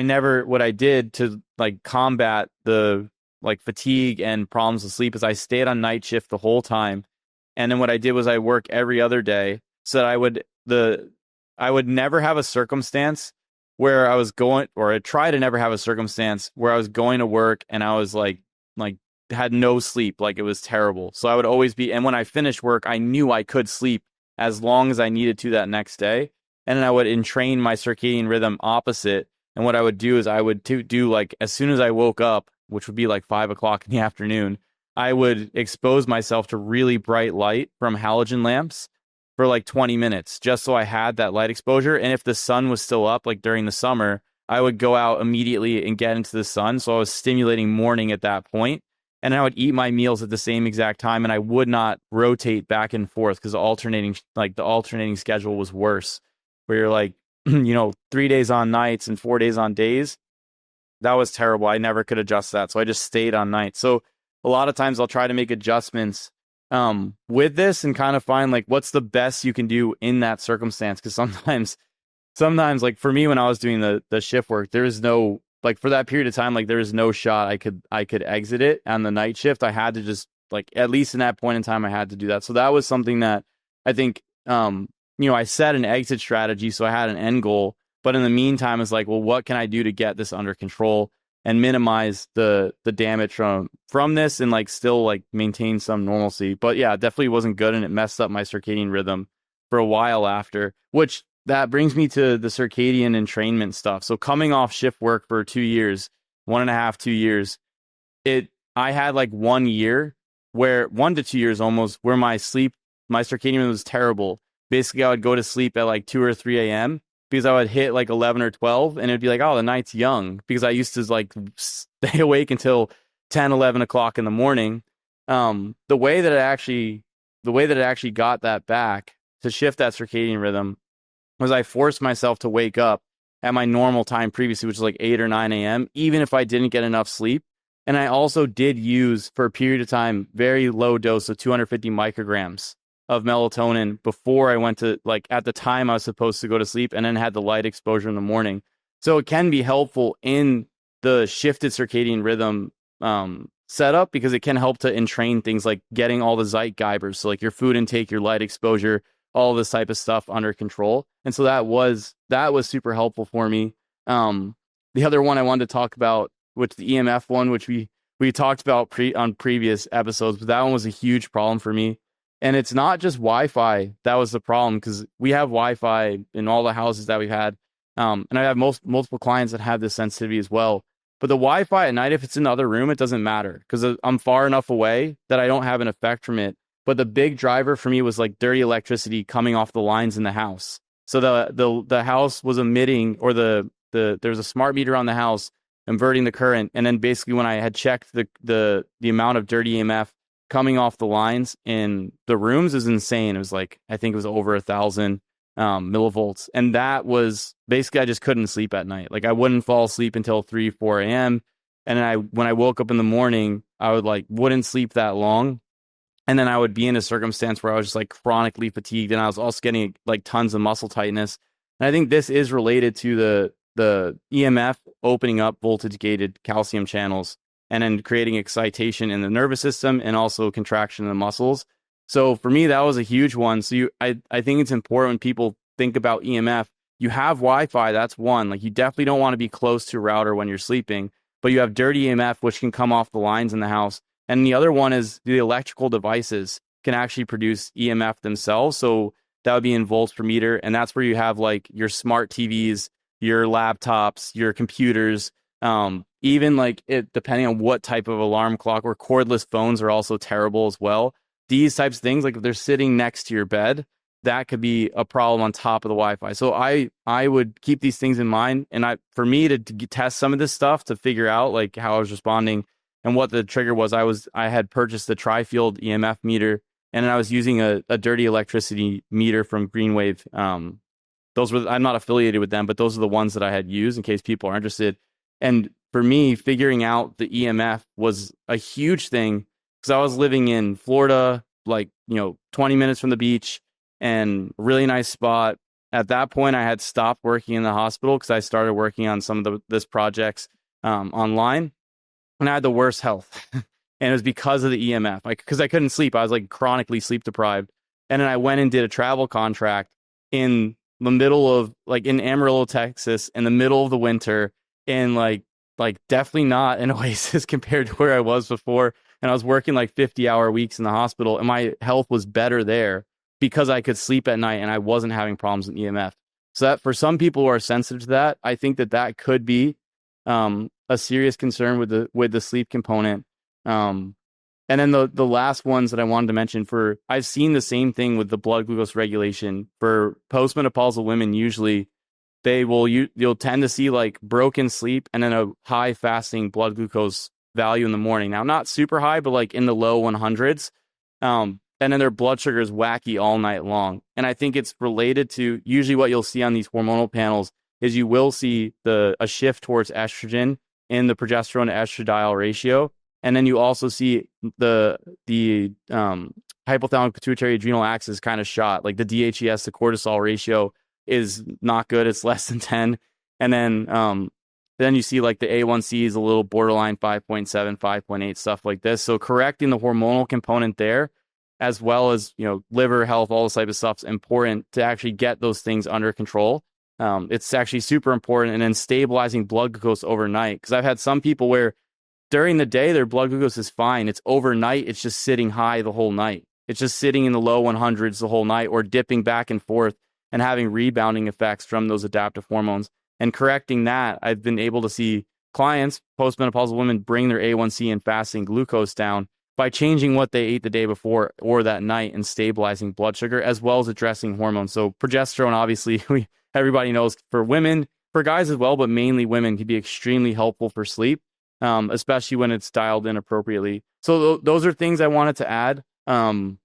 what I did to like combat the like fatigue and problems with sleep is I stayed on night shift the whole time. And then what I did was I work every other day so that I would never have a circumstance where I was going, or I try to never have a circumstance where I was going to work and I was like had no sleep, like it was terrible. So I would always be, and when I finished work, I knew I could sleep as long as I needed to that next day. And then I would entrain my circadian rhythm opposite. And what I would do is I would do like, as soon as I woke up, which would be like 5 o'clock in the afternoon, I would expose myself to really bright light from halogen lamps for like 20 minutes, just so I had that light exposure. And if the sun was still up, like during the summer, I would go out immediately and get into the sun. So I was stimulating morning at that point. And I would eat my meals at the same exact time, and I would not rotate back and forth because the alternating schedule was worse, where you're like 3 days on nights and 4 days on days. That was terrible. I never could adjust that. So I just stayed on nights. So a lot of times I'll try to make adjustments with this and kind of find like what's the best you can do in that circumstance. Because sometimes like for me when I was doing the shift work, there is no like for that period of time, like there is no shot I could exit it on the night shift. I had to just like at least in that point in time I had to do that. So that was something that I think I set an exit strategy, so I had an end goal. But in the meantime, it's like, well, what can I do to get this under control and minimize the damage from this and like still like maintain some normalcy? But yeah, it definitely wasn't good, and it messed up my circadian rhythm for a while after, which that brings me to the circadian entrainment stuff. So coming off shift work for 2 years, 1.5, 2 years, I had like 1 year where 1 to 2 years almost where my circadian rhythm was terrible. Basically, I would go to sleep at like 2 or 3 a.m. because I would hit like 11 or 12 and it'd be like, oh, the night's young, because I used to like stay awake until 10, 11 o'clock in the morning. The way that it actually got that back to shift that circadian rhythm was I forced myself to wake up at my normal time previously, which was like 8 or 9 a.m., even if I didn't get enough sleep. And I also did use for a period of time, very low dose of 250 micrograms of melatonin before I went to like at the time I was supposed to go to sleep, and then had the light exposure in the morning. So it can be helpful in the shifted circadian rhythm setup, because it can help to entrain things like getting all the zeitgeibers. So like your food intake, your light exposure, all this type of stuff under control. And so that was super helpful for me. The other one I wanted to talk about, which the EMF one, which we talked about on previous episodes, but that one was a huge problem for me. And it's not just Wi-Fi that was the problem, because we have Wi-Fi in all the houses that we've had. And I have multiple clients that have this sensitivity as well. But the Wi-Fi at night, if it's in the other room, it doesn't matter, because I'm far enough away that I don't have an effect from it. But the big driver for me was like dirty electricity coming off the lines in the house. So the house was emitting, or there's a smart meter on the house inverting the current. And then basically when I had checked the amount of dirty EMF coming off the lines in the rooms is insane. It was like, I think it was over 1,000 millivolts. And that was basically, I just couldn't sleep at night. Like I wouldn't fall asleep until 3, 4 a.m. And then when I woke up in the morning, I wouldn't sleep that long. And then I would be in a circumstance where I was just like chronically fatigued, and I was also getting like tons of muscle tightness. And I think this is related to the EMF opening up voltage gated calcium channels and then creating excitation in the nervous system and also contraction in the muscles. So for me, that was a huge one. So I think it's important when people think about EMF, you have Wi-Fi, that's one. Like you definitely don't want to be close to a router when you're sleeping, but you have dirty EMF, which can come off the lines in the house. And the other one is the electrical devices can actually produce EMF themselves. So that would be in volts per meter. And that's where you have like your smart TVs, your laptops, your computers, even like it, depending on what type of alarm clock, or cordless phones are also terrible as well. These types of things, like if they're sitting next to your bed, that could be a problem on top of the Wi-Fi. So I would keep these things in mind. And for me to test some of this stuff to figure out like how I was responding and what the trigger was, I had purchased the tri-field EMF meter, and then I was using a dirty electricity meter from Greenwave. I'm not affiliated with them, but those are the ones that I had used in case people are interested. And for me, figuring out the EMF was a huge thing, because I was living in Florida, like, 20 minutes from the beach, and a really nice spot. At that point, I had stopped working in the hospital because I started working on some of this projects online, and I had the worst health. And it was because of the EMF, because I couldn't sleep. I was like chronically sleep deprived. And then I went and did a travel contract in the middle of in Amarillo, Texas, in the middle of the winter, and like definitely not an oasis compared to where I was before. And I was working like 50-hour weeks in the hospital, and my health was better there because I could sleep at night and I wasn't having problems with EMF. So that for some people who are sensitive to that, I think that could be a serious concern with the sleep component. And then the last ones that I wanted to mention, I've seen the same thing with the blood glucose regulation for post-menopausal women. Usually you'll tend to see like broken sleep and then a high fasting blood glucose value in the morning. Now, not super high, but like in the low 100s. and then their blood sugar is wacky all night long. And I think it's related to usually what you'll see on these hormonal panels is you will see a shift towards estrogen in the progesterone to estradiol ratio. And then you also see the hypothalamic pituitary adrenal axis kind of shot, like the DHES to cortisol ratio is not good. It's less than 10. And then you see like the A1C is a little borderline 5.7, 5.8, stuff like this. So correcting the hormonal component there, as well as, liver health, all this type of stuff is important to actually get those things under control. It's actually super important. And then stabilizing blood glucose overnight. Because I've had some people where during the day, their blood glucose is fine. It's overnight. It's just sitting high the whole night. It's just sitting in the low 100s the whole night or dipping back and forth and having rebounding effects from those adaptive hormones. And correcting that, I've been able to see clients, postmenopausal women, bring their A1C and fasting glucose down by changing what they ate the day before or that night and stabilizing blood sugar, as well as addressing hormones. So progesterone, obviously, everybody knows for women, for guys as well, but mainly women, can be extremely helpful for sleep, especially when it's dialed in appropriately. So those are things I wanted to add. And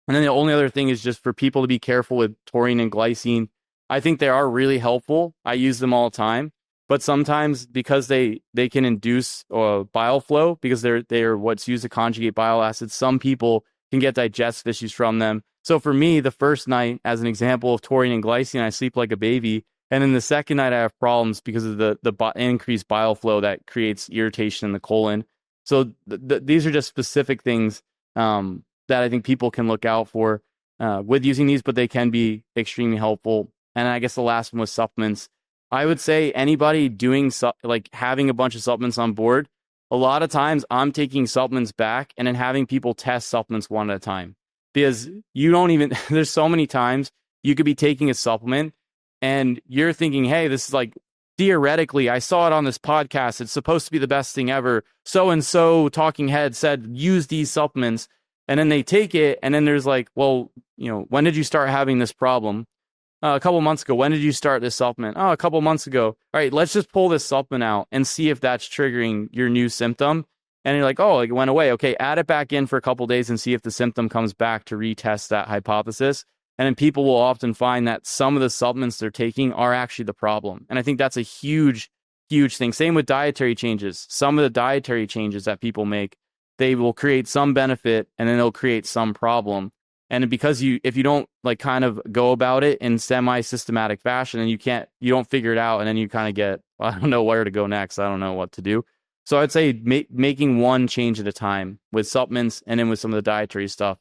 then the only other thing is just for people to be careful with taurine and glycine. I think they are really helpful. I use them all the time, but sometimes because they can induce bile flow, because they're what's used to conjugate bile acids, some people can get digestive issues from them. So for me, the first night, as an example of taurine and glycine, I sleep like a baby. And then the second night I have problems because of the increased bile flow that creates irritation in the colon. So these are just specific things that I think people can look out for with using these, but they can be extremely helpful. And I guess the last one was supplements. I would say anybody doing like having a bunch of supplements on board, a lot of times I'm taking supplements back and then having people test supplements one at a time, because you don't even, there's so many times you could be taking a supplement and you're thinking, hey, this is like, theoretically, I saw it on this podcast. It's supposed to be the best thing ever. So-and-so talking head said, use these supplements. And then they take it. And then there's like, well, when did you start having this problem? A couple months ago. When did you start this supplement? Oh, a couple months ago. All right, let's just pull this supplement out and see if that's triggering your new symptom. And you're like, oh, it went away. Okay, add it back in for a couple days and see if the symptom comes back to retest that hypothesis. And then people will often find that some of the supplements they're taking are actually the problem. And I think that's a huge, huge thing. Same with dietary changes. Some of the dietary changes that people make, they will create some benefit and then they'll create some problem. And because if you don't like kind of go about it in semi-systematic fashion, and you don't figure it out, and then you kind of get, I don't know where to go next. I don't know what to do. So I'd say making one change at a time with supplements and then with some of the dietary stuff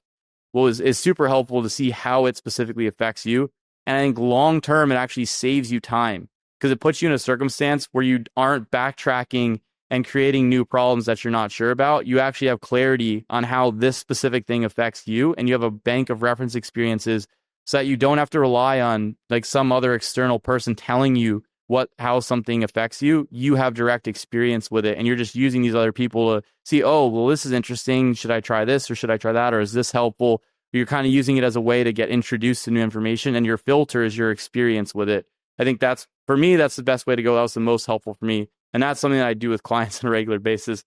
is super helpful to see how it specifically affects you. And I think long term, it actually saves you time because it puts you in a circumstance where you aren't backtracking and creating new problems that you're not sure about. You actually have clarity on how this specific thing affects you, and you have a bank of reference experiences so that you don't have to rely on like some other external person telling you how something affects you. You have direct experience with it, and you're just using these other people to see, oh, well, this is interesting. Should I try this or should I try that? Or is this helpful? You're kind of using it as a way to get introduced to new information, and your filter is your experience with it. I think for me, that's the best way to go. That was the most helpful for me. And that's something that I do with clients on a regular basis.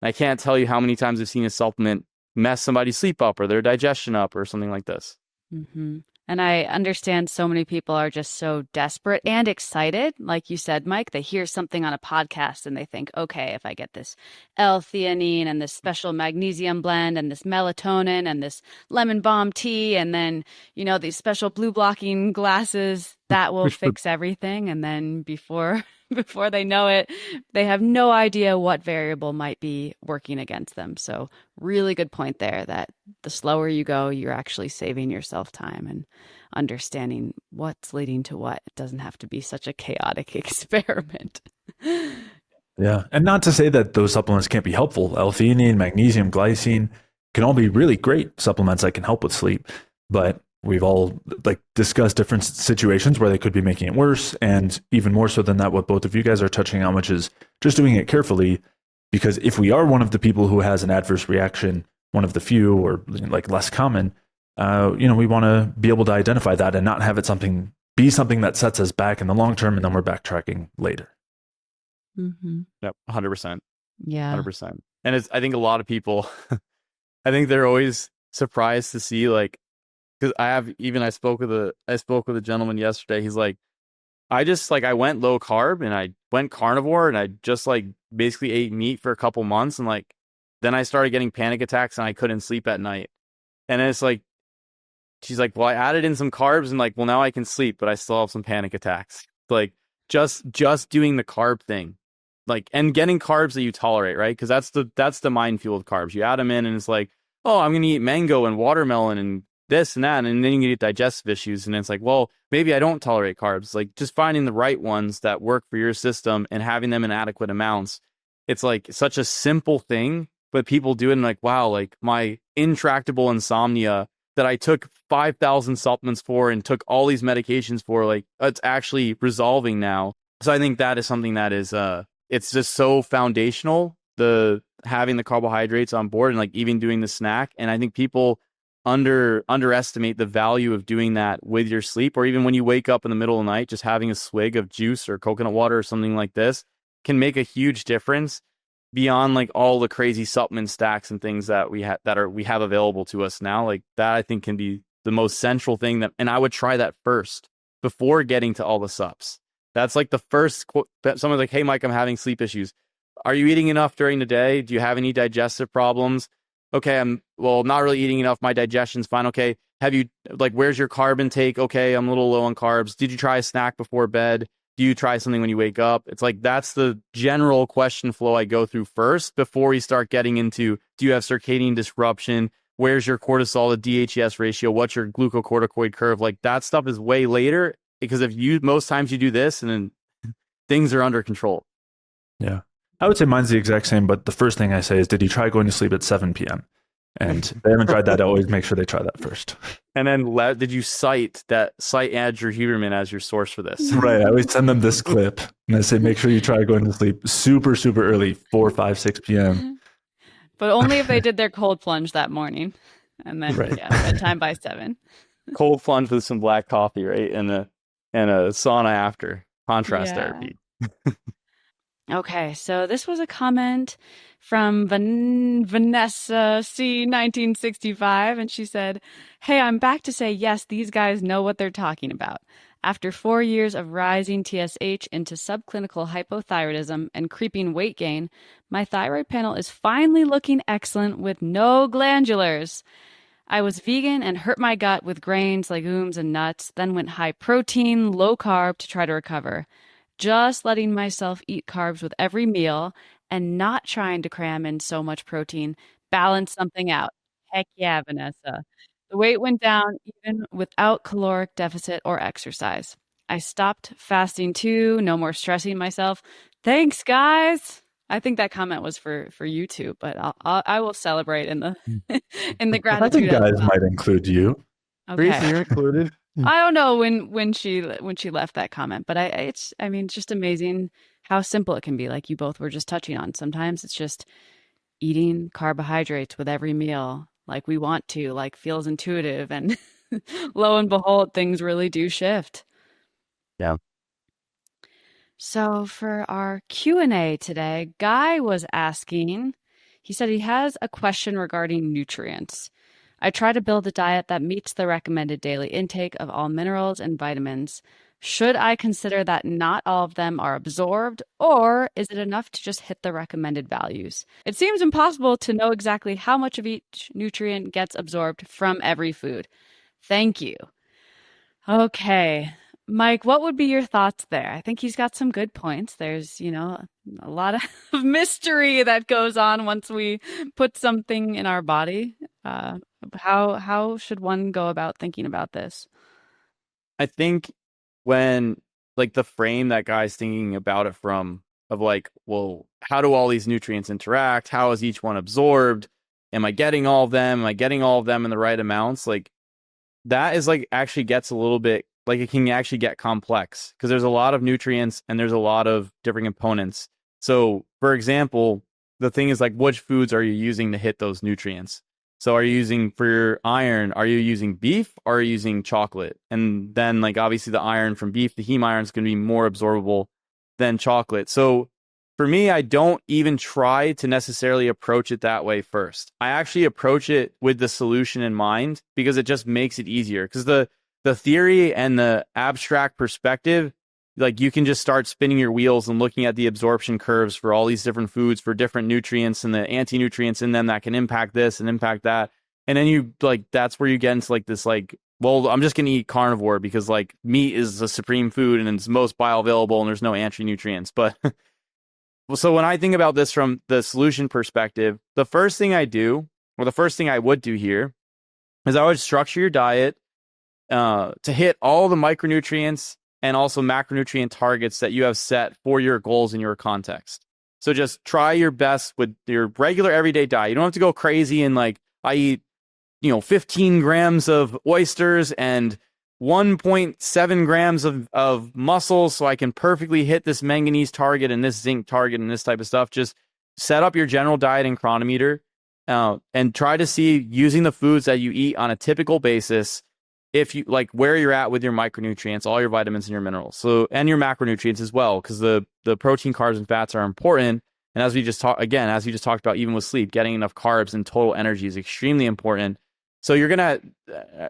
I can't tell you how many times I've seen a supplement mess somebody's sleep up or their digestion up or something like this. Mm-hmm. And I understand so many people are just so desperate and excited. Like you said, Mike, they hear something on a podcast and they think, okay, if I get this L-theanine and this special magnesium blend and this melatonin and this lemon balm tea and then, these special blue blocking glasses, that will fix everything. And then before they know it, they have no idea what variable might be working against them. So really good point there that the slower you go, you're actually saving yourself time and understanding what's leading to what. It doesn't have to be such a chaotic experiment. Yeah. And not to say that those supplements can't be helpful. L-theanine, magnesium, glycine can all be really great supplements that can help with sleep. But we've all discussed different situations where they could be making it worse. And even more so than that, what both of you guys are touching on, which is just doing it carefully. Because if we are one of the people who has an adverse reaction, one of the few or less common, we want to be able to identify that and not have it be something that sets us back in the long term and then we're backtracking later. Mm-hmm. Yep, 100%. Yeah. 100%. And I think a lot of people, I think they're always surprised to see, like, because I spoke with a gentleman yesterday. He's like, I went low carb and I went carnivore and I just like basically ate meat for a couple months, and like then I started getting panic attacks and I couldn't sleep at night. And it's like, she's like, well, I added in some carbs and like, well, now I can sleep, but I still have some panic attacks. Like just doing the carb thing, like, and getting carbs that you tolerate, right? Because that's the minefield of carbs. You add them in and it's like, oh, I'm gonna eat mango and watermelon and this and that, and then you get digestive issues. And it's like, well, maybe I don't tolerate carbs. Like, just finding the right ones that work for your system and having them in adequate amounts. It's like such a simple thing, but people do it and like, wow, like my intractable insomnia that I took 5,000 supplements for and took all these medications for, like, it's actually resolving now. So I think that is something that is, it's just so foundational, the having the carbohydrates on board and like even doing the snack. And I think people underestimate the value of doing that with your sleep, or even when you wake up in the middle of the night, just having a swig of juice or coconut water or something like this can make a huge difference beyond like all the crazy supplement stacks and things that we have available to us now. Like that, I think, can be the most central thing and I would try that first before getting to all the subs. That's like the first quote that someone's like, hey, Mike, I'm having sleep issues. Are you eating enough during the day? Do you have any digestive problems? Okay, not really eating enough. My digestion's fine. Okay, have you, like, where's your carb intake? Okay, I'm a little low on carbs. Did you try a snack before bed? Do you try something when you wake up? It's like, that's the general question flow I go through first before we start getting into, do you have circadian disruption? Where's your cortisol to DHES ratio? What's your glucocorticoid curve? Like, that stuff is way later, because most times you do this and then things are under control. Yeah. I would say mine's the exact same, but the first thing I say is, did you try going to sleep at 7 p.m.? And if they haven't tried that, I always make sure they try that first. And then did you cite Andrew Huberman as your source for this? Right. I always send them this clip and I say, make sure you try going to sleep super, super early, 4, 5, 6 p.m. But only if they did their cold plunge that morning. And then bedtime by 7. Cold plunge with some black coffee, right? And a sauna after. Contrast therapy. Okay, so this was a comment from Vanessa C. 1965, and she said, hey, I'm back to say, yes, these guys know what they're talking about. After 4 years of rising TSH into subclinical hypothyroidism and creeping weight gain, my thyroid panel is finally looking excellent with no glandulars. I was vegan and hurt my gut with grains, legumes, and nuts, then went high protein, low carb to try to recover. Just letting myself eat carbs with every meal and not trying to cram in so much protein, balance something out. Heck yeah, Vanessa. The weight went down even without caloric deficit or exercise. I stopped fasting too, no more stressing myself. Thanks, guys. I think that comment was for you too, but I will celebrate in the in the gratitude. I think guys might include you. Okay. You're included. I don't know when she left that comment, but it's just amazing how simple it can be. Like you both were just touching on. Sometimes it's just eating carbohydrates with every meal, like we want to, like feels intuitive, and lo and behold, things really do shift. Yeah. So for our Q&A today, Guy was asking, he said he has a question regarding nutrients. I try to build a diet that meets the recommended daily intake of all minerals and vitamins. Should I consider that not all of them are absorbed, or is it enough to just hit the recommended values? It seems impossible to know exactly how much of each nutrient gets absorbed from every food. Thank you. Okay. Mike, what would be your thoughts there? I think he's got some good points. There's, a lot of mystery that goes on once we put something in our body. How should one go about thinking about this? I think when, like, the frame that guy's thinking about it from, of like, well, how do all these nutrients interact? How is each one absorbed? Am I getting all of them? Am I getting all of them in the right amounts? Like, that is like actually gets a little bit, like, it can actually get complex because there's a lot of nutrients and there's a lot of different components. So, for example, the thing is, like, which foods are you using to hit those nutrients? So are you using, for your iron, are you using beef or are you using chocolate? And then, like, obviously the iron from beef, the heme iron is going to be more absorbable than chocolate. So for me, I don't even try to necessarily approach it that way first. I actually approach it with the solution in mind because it just makes it easier. Because the theory and the abstract perspective, like you can just start spinning your wheels and looking at the absorption curves for all these different foods for different nutrients and the anti-nutrients in them that can impact this and impact that. And then you like, that's where you get into like this, like, well, I'm just going to eat carnivore because like meat is a supreme food and it's most bioavailable and there's no anti-nutrients. But so when I think about this from the solution perspective, the first thing I do, or the first thing I would do here, is I would structure your diet to hit all the micronutrients and also macronutrient targets that you have set for your goals in your context. So just try your best with your regular everyday diet. You don't have to go crazy and like, I eat, 15 grams of oysters and 1.7 grams of mussels so I can perfectly hit this manganese target and this zinc target and this type of stuff. Just set up your general diet and chronometer and try to see, using the foods that you eat on a typical basis, if you like where you're at with your micronutrients, all your vitamins and your minerals. So, and your macronutrients as well, because the protein, carbs, and fats are important. And as we just talked about, even with sleep, getting enough carbs and total energy is extremely important. So you're going to,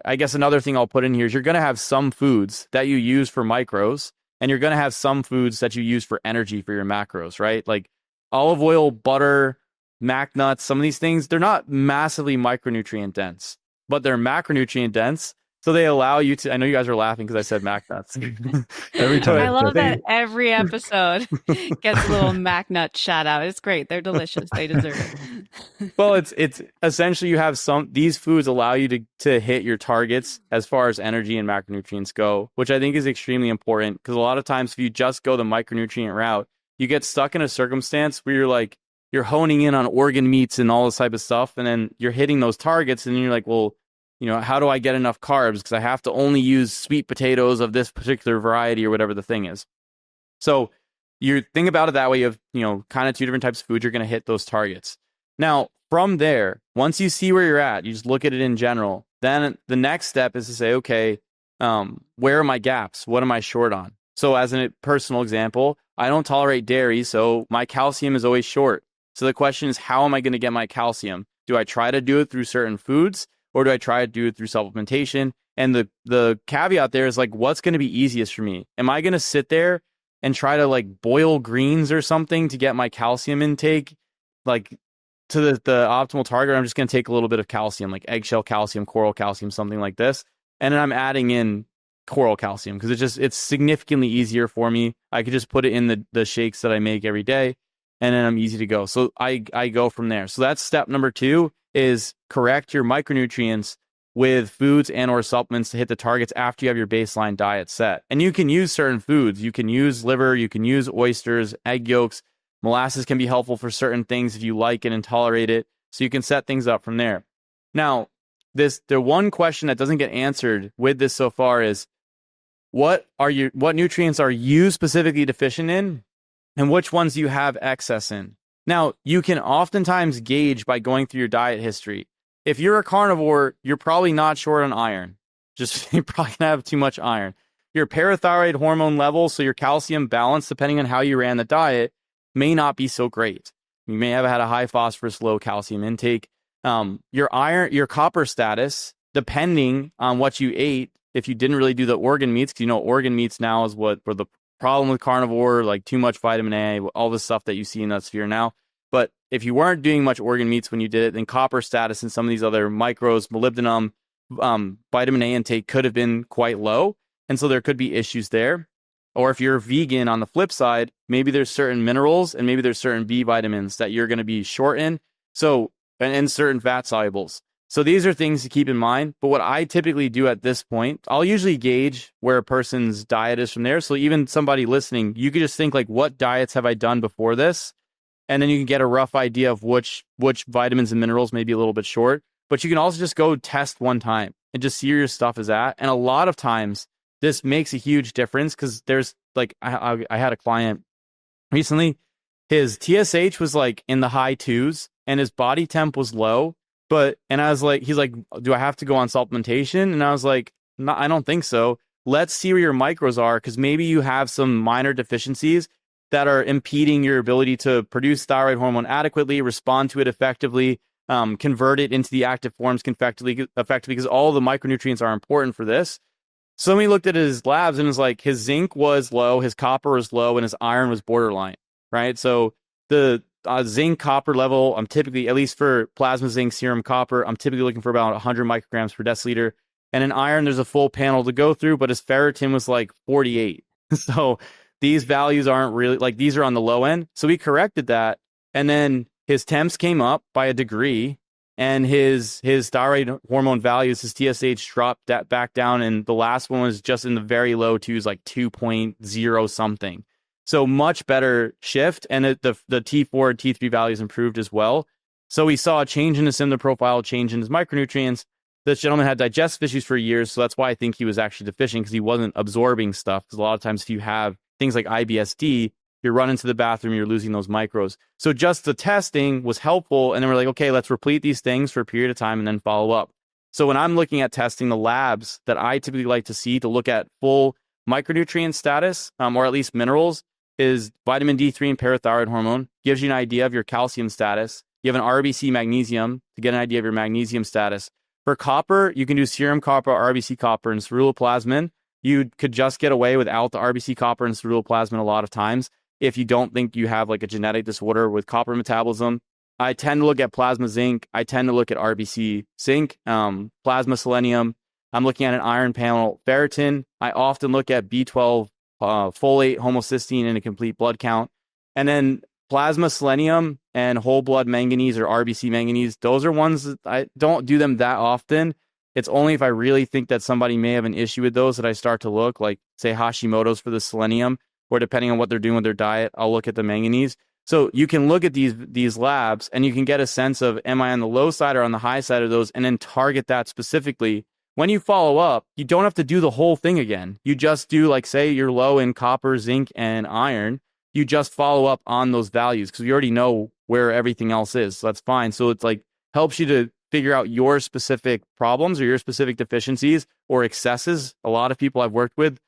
I guess another thing I'll put in here is you're going to have some foods that you use for micros, and you're going to have some foods that you use for energy for your macros, right? Like olive oil, butter, mac nuts, some of these things, they're not massively micronutrient dense, but they're macronutrient dense. So they allow you to, I know you guys are laughing because I said mac nuts. Every time. I love that every episode gets a little mac nut shout out. It's great. They're delicious. They deserve it. Well, it's essentially you have these foods allow you to hit your targets as far as energy and macronutrients go, which I think is extremely important because a lot of times if you just go the micronutrient route, you get stuck in a circumstance where you're honing in on organ meats and all this type of stuff, and then you're hitting those targets and then you're like, well, how do I get enough carbs? Because I have to only use sweet potatoes of this particular variety or whatever the thing is. So you think about it that way of, kind of two different types of food, you're going to hit those targets. Now, from there, once you see where you're at, you just look at it in general. Then the next step is to say, okay, where are my gaps? What am I short on? So as a personal example, I don't tolerate dairy, so my calcium is always short. So the question is, how am I going to get my calcium? Do I try to do it through certain foods? Or do I try to do it through supplementation? And the caveat there is like, what's going to be easiest for me? Am I going to sit there and try to like boil greens or something to get my calcium intake like to the optimal target? Or I'm just going to take a little bit of calcium, like eggshell calcium, coral calcium, something like this. And then I'm adding in coral calcium because it's significantly easier for me. I could just put it in the shakes that I make every day and then I'm easy to go. So I go from there. So that's step number 2. Is correct your micronutrients with foods and or supplements to hit the targets after you have your baseline diet set. And you can use certain foods. You can use liver, you can use oysters, egg yolks, molasses can be helpful for certain things if you like it and tolerate it. So you can set things up from there. Now, the one question that doesn't get answered with this so far is what nutrients are you specifically deficient in and which ones do you have excess in? Now, you can oftentimes gauge by going through your diet history. If you're a carnivore, you're probably not short on iron. You're probably going to have too much iron. Your parathyroid hormone level, so your calcium balance, depending on how you ran the diet, may not be so great. You may have had a high phosphorus, low calcium intake. Your copper status, depending on what you ate, if you didn't really do the organ meats, because organ meats now is where the problem with carnivore, like too much vitamin A, all the stuff that you see in that sphere now. But if you weren't doing much organ meats when you did it, then copper status and some of these other micros, molybdenum, vitamin A intake could have been quite low. And so there could be issues there. Or if you're vegan on the flip side, maybe there's certain minerals and maybe there's certain B vitamins that you're going to be short in. So, and certain fat solubles. So these are things to keep in mind. But what I typically do at this point, I'll usually gauge where a person's diet is from there. So even somebody listening, you could just think like, what diets have I done before this? And then you can get a rough idea of which vitamins and minerals may be a little bit short. But you can also just go test one time and just see where your stuff is at. And a lot of times this makes a huge difference because there's like, I had a client recently, his TSH was like in the high 2s and his body temp was low. And I was like, he's like, do I have to go on supplementation? And I was like, no, I don't think so. Let's see where your micros are because maybe you have some minor deficiencies. that are impeding your ability to produce thyroid hormone adequately, respond to it effectively, convert it into the active forms effectively, because all the micronutrients are important for this. So then we looked at his labs and it's like his zinc was low, his copper was low, and his iron was borderline, right? So the zinc copper level, I'm typically, at least for plasma zinc serum copper, I'm typically looking for about 100 micrograms per deciliter. And in iron, there's a full panel to go through, but his ferritin was like 48. So these values aren't really, like, these are on the low end. So we corrected that. And then his temps came up by a degree, and his thyroid hormone values, his TSH dropped that back down, and the last one was just in the very low twos, like 2.0 something. So much better shift, and the T4 and T3 values improved as well. So we saw a change in his symptom profile, change in his micronutrients. This gentleman had digestive issues for years, so that's why I think he was actually deficient, because he wasn't absorbing stuff. Because a lot of times if you have things like IBSD, you're running to the bathroom, you're losing those micros. So just the testing was helpful. And then we're like, okay, let's replete these things for a period of time and then follow up. So when I'm looking at testing, the labs that I typically like to see to look at full micronutrient status, or at least minerals, is vitamin D3 and parathyroid hormone. Gives you an idea of your calcium status. You have an RBC magnesium to get an idea of your magnesium status. For copper, you can do serum copper, RBC copper, and ceruloplasmin. You could just get away without the RBC copper and ceruloplasmin a lot of times if you don't think you have like a genetic disorder with copper metabolism. I tend to look at plasma zinc. I tend to look at RBC zinc, plasma selenium. I'm looking at an iron panel, ferritin. I often look at B12, folate, homocysteine, and a complete blood count. And then plasma selenium and whole blood manganese, or RBC manganese, those are ones that I don't do them that often. It's only if I really think that somebody may have an issue with those that I start to look, like say Hashimoto's for the selenium, or depending on what they're doing with their diet, I'll look at the manganese. So you can look at these labs and you can get a sense of, am I on the low side or on the high side of those, and then target that specifically. When you follow up, you don't have to do the whole thing again. You just do, like, say you're low in copper, zinc, and iron. You just follow up on those values because you already know where everything else is. So that's fine. So it's like helps you to figure out your specific problems or your specific deficiencies or excesses. A lot of people I've worked with,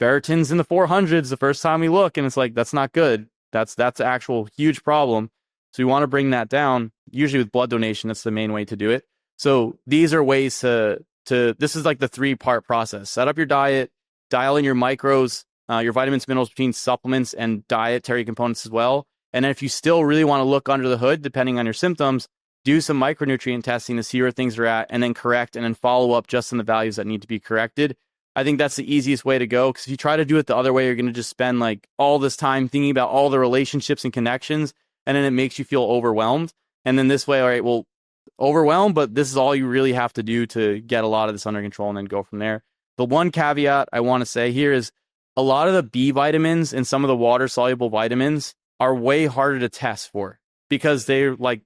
ferritin's in the 400s the first time we look, and it's like, that's not good. That's an actual huge problem. So we want to bring that down. Usually with blood donation, that's the main way to do it. So these are ways to this is like the 3-part process. Set up your diet, dial in your micros, your vitamins, minerals between supplements and dietary components as well. And then if you still really want to look under the hood, depending on your symptoms, do some micronutrient testing to see where things are at, and then correct, and then follow up just on the values that need to be corrected. I think that's the easiest way to go, because if you try to do it the other way, you're going to just spend like all this time thinking about all the relationships and connections, and then it makes you feel overwhelmed. And then this way, all right, well, overwhelmed, but this is all you really have to do to get a lot of this under control and then go from there. The one caveat I want to say here is a lot of the B vitamins and some of the water-soluble vitamins are way harder to test for, because they're like,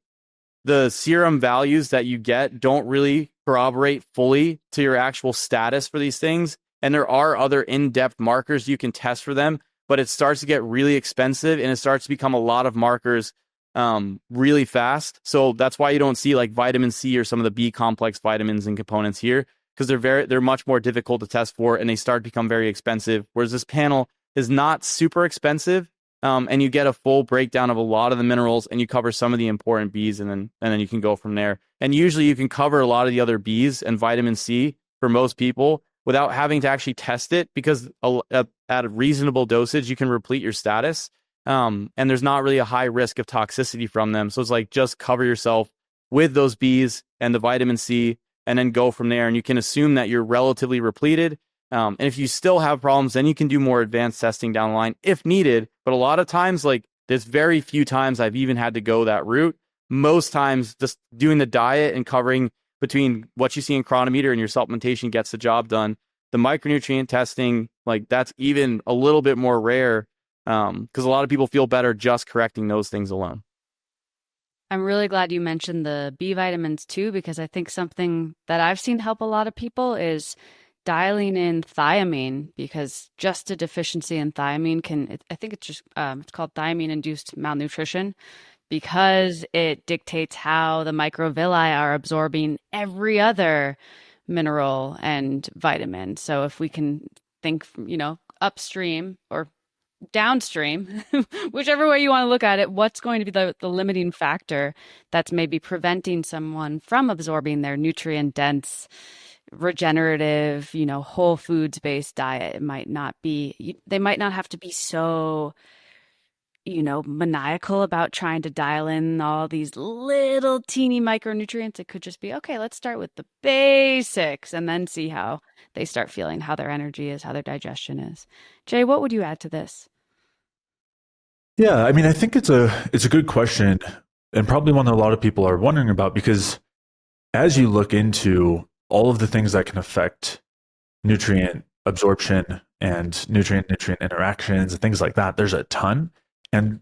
the serum values that you get don't really corroborate fully to your actual status for these things. And there are other in-depth markers you can test for them, but it starts to get really expensive and it starts to become a lot of markers really fast. So that's why you don't see like vitamin C or some of the B complex vitamins and components here, because they're much more difficult to test for, and they start to become very expensive. Whereas this panel is not super expensive. And you get a full breakdown of a lot of the minerals, and you cover some of the important Bs, and then you can go from there. And usually you can cover a lot of the other Bs and vitamin C for most people without having to actually test it, because at a reasonable dosage, you can replete your status. And there's not really a high risk of toxicity from them. So it's like, just cover yourself with those Bs and the vitamin C, and then go from there. And you can assume that you're relatively repleted. And if you still have problems, then you can do more advanced testing down the line if needed. But a lot of times, like, there's very few times I've even had to go that route. Most times, just doing the diet and covering between what you see in chronometer and your supplementation gets the job done. The micronutrient testing, like, that's even a little bit more rare, because a lot of people feel better just correcting those things alone. I'm really glad you mentioned the B vitamins too, because I think something that I've seen help a lot of people is dialing in thiamine, because just a deficiency in thiamine I think it's just, it's called thiamine-induced malnutrition, because it dictates how the microvilli are absorbing every other mineral and vitamin. So if we can think, upstream, or downstream, whichever way you want to look at it, what's going to be the limiting factor that's maybe preventing someone from absorbing their nutrient dense, regenerative, whole foods based diet? It might not be, they might not have to be so maniacal about trying to dial in all these little teeny micronutrients. It could just be, okay, let's start with the basics and then see how they start feeling, how their energy is, how their digestion is. Jay, what would you add to this? Yeah, I mean, I think it's a good question, and probably one that a lot of people are wondering about, because as you look into all of the things that can affect nutrient absorption and nutrient interactions and things like that, there's a ton. And,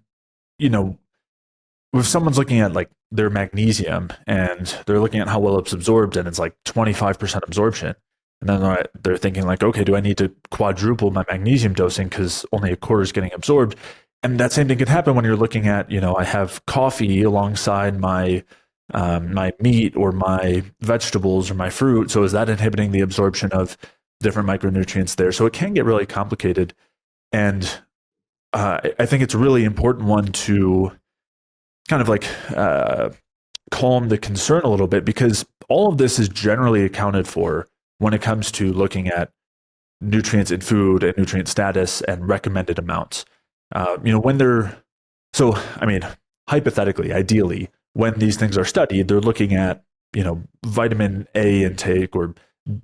if someone's looking at like their magnesium and they're looking at how well it's absorbed and it's like 25% absorption, and then they're thinking like, okay, do I need to quadruple my magnesium dosing because only a quarter is getting absorbed? And that same thing could happen when you're looking at, I have coffee alongside my my meat or my vegetables or my fruit. So is that inhibiting the absorption of different micronutrients there? So it can get really complicated. And I think it's a really important one to kind of like calm the concern a little bit, because all of this is generally accounted for when it comes to looking at nutrients in food and nutrient status and recommended amounts. When they're, so, I mean, hypothetically, ideally, when these things are studied, they're looking at, vitamin A intake or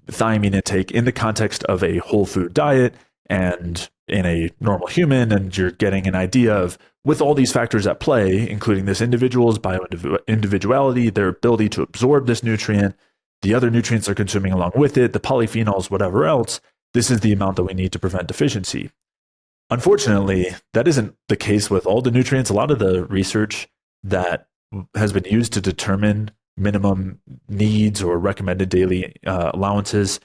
thiamine intake in the context of a whole food diet and in a normal human, and you're getting an idea of, with all these factors at play, including this individual's bioindividuality, their ability to absorb this nutrient, the other nutrients they're consuming along with it, the polyphenols, whatever else, this is the amount that we need to prevent deficiency. Unfortunately, that isn't the case with all the nutrients. A lot of the research that has been used to determine minimum needs or recommended daily allowances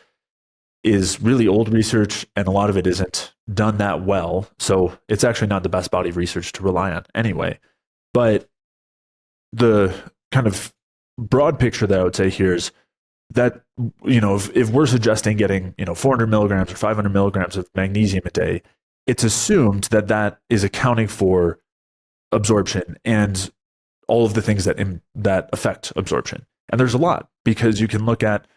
is really old research, and a lot of it isn't done that well. So it's actually not the best body of research to rely on anyway. But the kind of broad picture that I would say here is that, if we're suggesting getting, 400 milligrams or 500 milligrams of magnesium a day, it's assumed that that is accounting for absorption and all of the things that affect absorption. And there's a lot, because you can look at,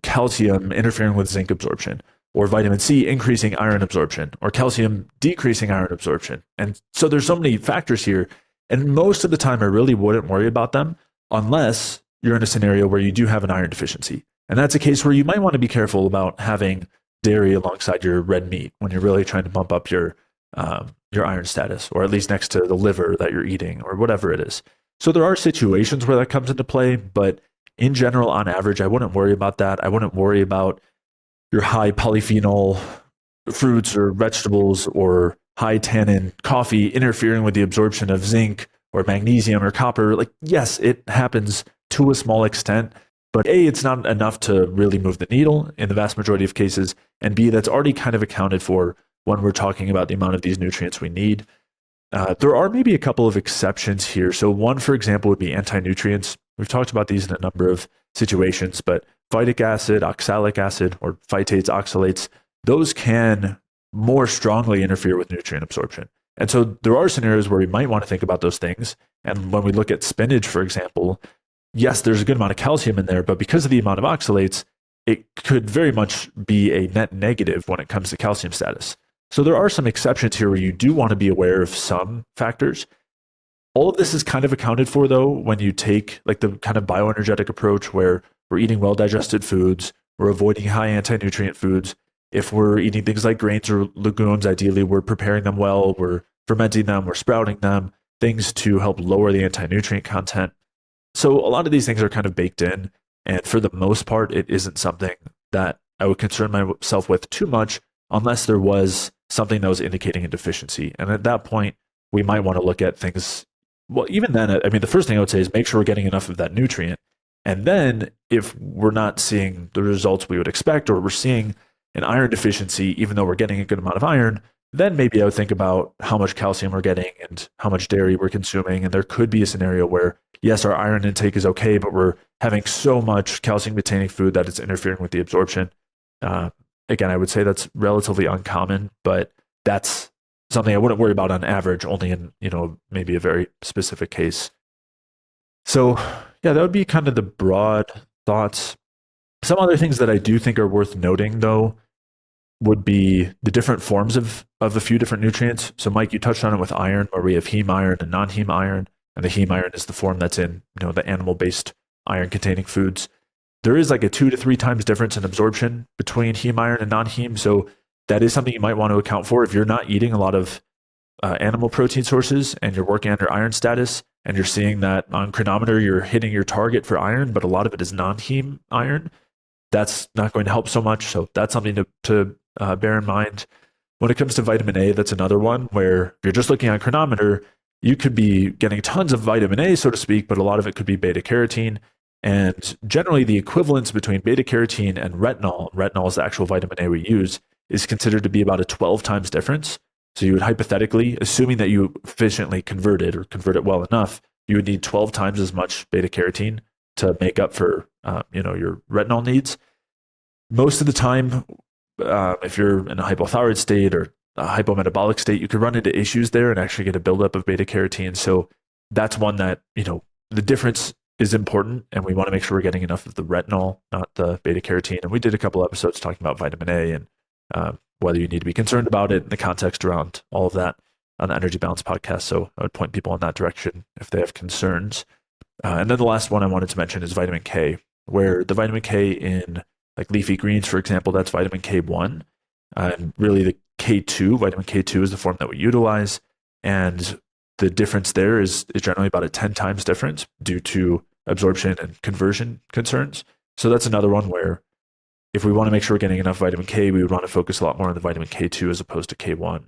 calcium interfering with zinc absorption, or vitamin C increasing iron absorption, or calcium decreasing iron absorption. And so there's so many factors here. And most of the time, I really wouldn't worry about them unless you're in a scenario where you do have an iron deficiency. And that's a case where you might want to be careful about having dairy alongside your red meat when you're really trying to bump up your iron status, or at least next to the liver that you're eating, or whatever it is. So there are situations where that comes into play, but in general, on average, I wouldn't worry about that. I wouldn't worry about your high polyphenol fruits or vegetables or high tannin coffee interfering with the absorption of zinc or magnesium or copper. Like, yes, it happens to a small extent, but A, it's not enough to really move the needle in the vast majority of cases, and B, that's already kind of accounted for when we're talking about the amount of these nutrients we need. There are maybe a couple of exceptions here. So one, for example, would be anti-nutrients. We've talked about these in a number of situations, but phytic acid, oxalic acid, or phytates, oxalates, those can more strongly interfere with nutrient absorption. And so there are scenarios where we might want to think about those things. And when we look at spinach, for example, yes, there's a good amount of calcium in there, but because of the amount of oxalates, it could very much be a net negative when it comes to calcium status. So there are some exceptions here where you do want to be aware of some factors. All of this is kind of accounted for, though, when you take like the kind of bioenergetic approach where we're eating well-digested foods, we're avoiding high anti-nutrient foods. If we're eating things like grains or legumes, ideally we're preparing them well, we're fermenting them, we're sprouting them, things to help lower the anti-nutrient content. So a lot of these things are kind of baked in, and for the most part, it isn't something that I would concern myself with too much unless there was something that was indicating a deficiency. And at that point, we might want to look at things. Well, even then, I mean, the first thing I would say is make sure we're getting enough of that nutrient. And then if we're not seeing the results we would expect, or we're seeing an iron deficiency, even though we're getting a good amount of iron, then maybe I would think about how much calcium we're getting and how much dairy we're consuming. And there could be a scenario where, yes, our iron intake is okay, but we're having so much calcium-containing food that it's interfering with the absorption. Again, I would say that's relatively uncommon, but that's something I wouldn't worry about on average, only in, maybe a very specific case. So yeah, that would be kind of the broad thoughts. Some other things that I do think are worth noting, though, would be the different forms of a few different nutrients. So Mike, you touched on it with iron, where we have heme iron and non-heme iron, and the heme iron is the form that's in, the animal-based iron-containing foods. There is like a 2 to 3 times difference in absorption between heme iron and non-heme. So that is something you might want to account for if you're not eating a lot of animal protein sources and you're working under iron status, and you're seeing that on chronometer you're hitting your target for iron, but a lot of it is non-heme iron. That's not going to help so much. So that's something to bear in mind. When it comes to vitamin A, that's another one where if you're just looking at chronometer, you could be getting tons of vitamin A, so to speak, but a lot of it could be beta-carotene. And generally the equivalence between beta-carotene and retinol is the actual vitamin A we use, is considered to be about a 12 times difference. So you would hypothetically, assuming that you efficiently convert it well enough, you would need 12 times as much beta-carotene to make up for your retinol needs. Most of the time, if you're in a hypothyroid state or a hypometabolic state, you could run into issues there and actually get a buildup of beta-carotene. So that's one that, the difference is important, and we want to make sure we're getting enough of the retinol, not the beta-carotene. And we did a couple episodes talking about vitamin A and whether you need to be concerned about it in the context around all of that on the Energy Balance podcast. So I would point people in that direction if they have concerns. And then the last one I wanted to mention is vitamin K, where the vitamin K in like leafy greens, for example, that's vitamin K1. And really the K2, vitamin K2 is the form that we utilize. And the difference there is generally about a 10 times difference due to absorption and conversion concerns. So that's another one where if we want to make sure we're getting enough vitamin K, we would want to focus a lot more on the vitamin K2 as opposed to K1.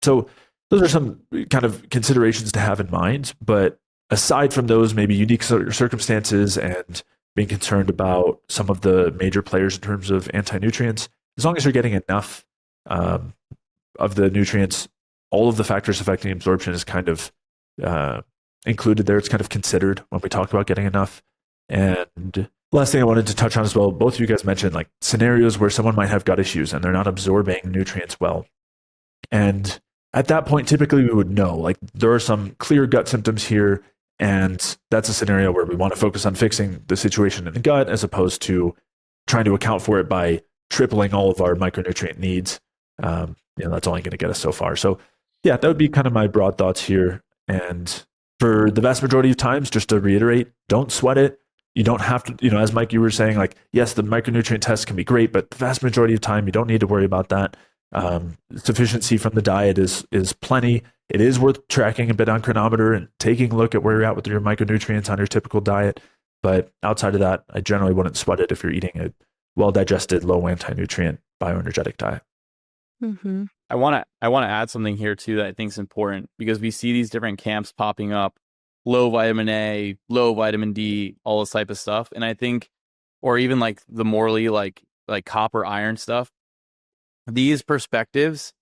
So those are some kind of considerations to have in mind. But aside from those maybe unique circumstances and being concerned about some of the major players in terms of anti-nutrients, as long as you're getting enough of the nutrients, all of the factors affecting absorption is kind of included there. It's kind of considered when we talk about getting enough. And last thing I wanted to touch on as well, both of you guys mentioned like scenarios where someone might have gut issues and they're not absorbing nutrients well. And at that point, typically we would know like there are some clear gut symptoms here. And that's a scenario where we want to focus on fixing the situation in the gut as opposed to trying to account for it by tripling all of our micronutrient needs. That's only going to get us so far. So yeah, that would be kind of my broad thoughts here. And for the vast majority of times, just to reiterate, don't sweat it. You don't have to, as Mike, you were saying, like, yes, the micronutrient test can be great, but the vast majority of time, you don't need to worry about that. Sufficiency from the diet is plenty. It is worth tracking a bit on chronometer and taking a look at where you're at with your micronutrients on your typical diet. But outside of that, I generally wouldn't sweat it if you're eating a well-digested, low anti-nutrient, bioenergetic diet. Mm-hmm. I want to add something here too that I think is important, because we see these different camps popping up, low vitamin A, low vitamin D, all this type of stuff. And I think, or even like the morally like copper iron stuff, these perspectives,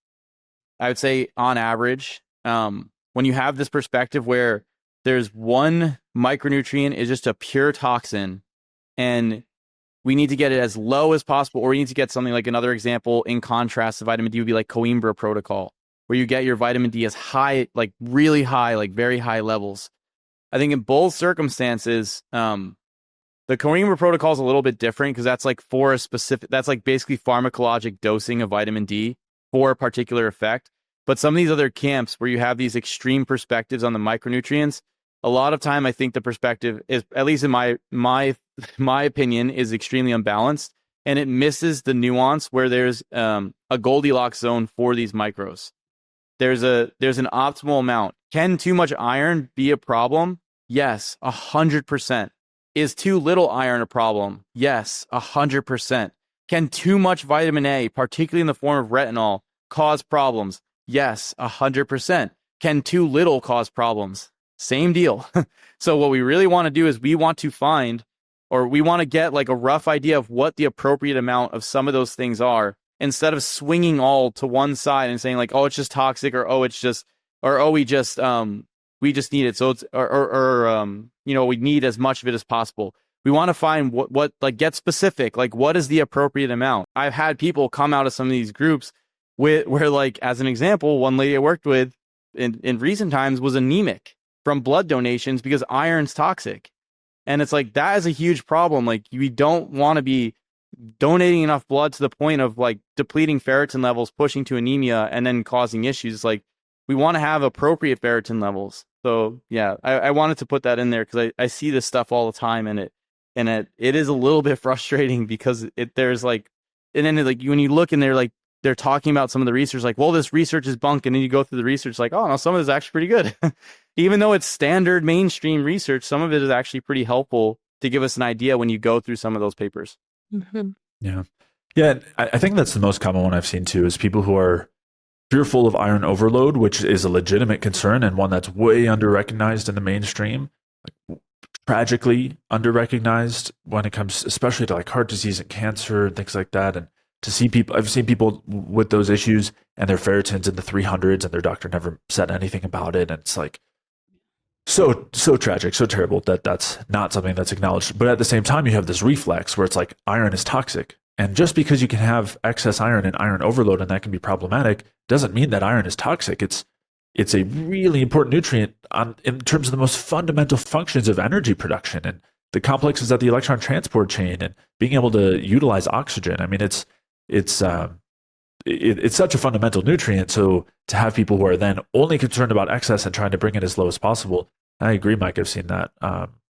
I would say on average, when you have this perspective where there's one micronutrient is just a pure toxin and we need to get it as low as possible, or we need to get something like another example in contrast to vitamin D would be like Coimbra protocol, where you get your vitamin D as high, like really high, like very high levels. I think in both circumstances, the Coimbra protocol is a little bit different because that's like for a specific, that's like basically pharmacologic dosing of vitamin D for a particular effect. But some of these other camps where you have these extreme perspectives on the micronutrients, a lot of time I think the perspective is, at least in my opinion, is extremely unbalanced, and it misses the nuance where there's a Goldilocks zone for these micros. There's an optimal amount. Can too much iron be a problem? Yes, 100%. Is too little iron a problem? Yes, 100%. Can too much vitamin A, particularly in the form of retinol, cause problems? Yes, 100%. Can too little cause problems? Same deal. So what we really want to do is we want to find, or we want to get like a rough idea of what the appropriate amount of some of those things are, instead of swinging all to one side and saying like, oh, it's just toxic, or oh, it's just, or oh, we just need it. So it's, we need as much of it as possible. We want to find what like get specific, like what is the appropriate amount. I've had people come out of some of these groups where like, as an example, one lady I worked with in recent times was anemic from blood donations because iron's toxic. And it's like, that is a huge problem. Like, we don't want to be donating enough blood to the point of like depleting ferritin levels, pushing to anemia, and then causing issues. Like, we want to have appropriate ferritin levels. So yeah, I wanted to put that in there because I see this stuff all the time, and it is a little bit frustrating because there's like, and then like when you look and they're talking about some of the research, like, well, this research is bunk, and then you go through the research, like, oh no, some of it is actually pretty good. Even though it's standard mainstream research, some of it is actually pretty helpful to give us an idea when you go through some of those papers. Mm-hmm. Yeah. Yeah. I think that's the most common one I've seen too, is people who are fearful of iron overload, which is a legitimate concern and one that's way under-recognized in the mainstream, like, tragically under-recognized when it comes especially to like heart disease and cancer and things like that. And to see people, I've seen people with those issues and their ferritins in the 300s and their doctor never said anything about it. And it's like, so tragic, so terrible that that's not something that's acknowledged. But at the same time, you have this reflex where it's like iron is toxic. And just because you can have excess iron and iron overload and that can be problematic doesn't mean that iron is toxic. It's a really important nutrient in terms of the most fundamental functions of energy production and the complexes of the electron transport chain and being able to utilize oxygen. I mean, it's such a fundamental nutrient. So to have people who are then only concerned about excess and trying to bring it as low as possible, I agree, Mike. I've seen that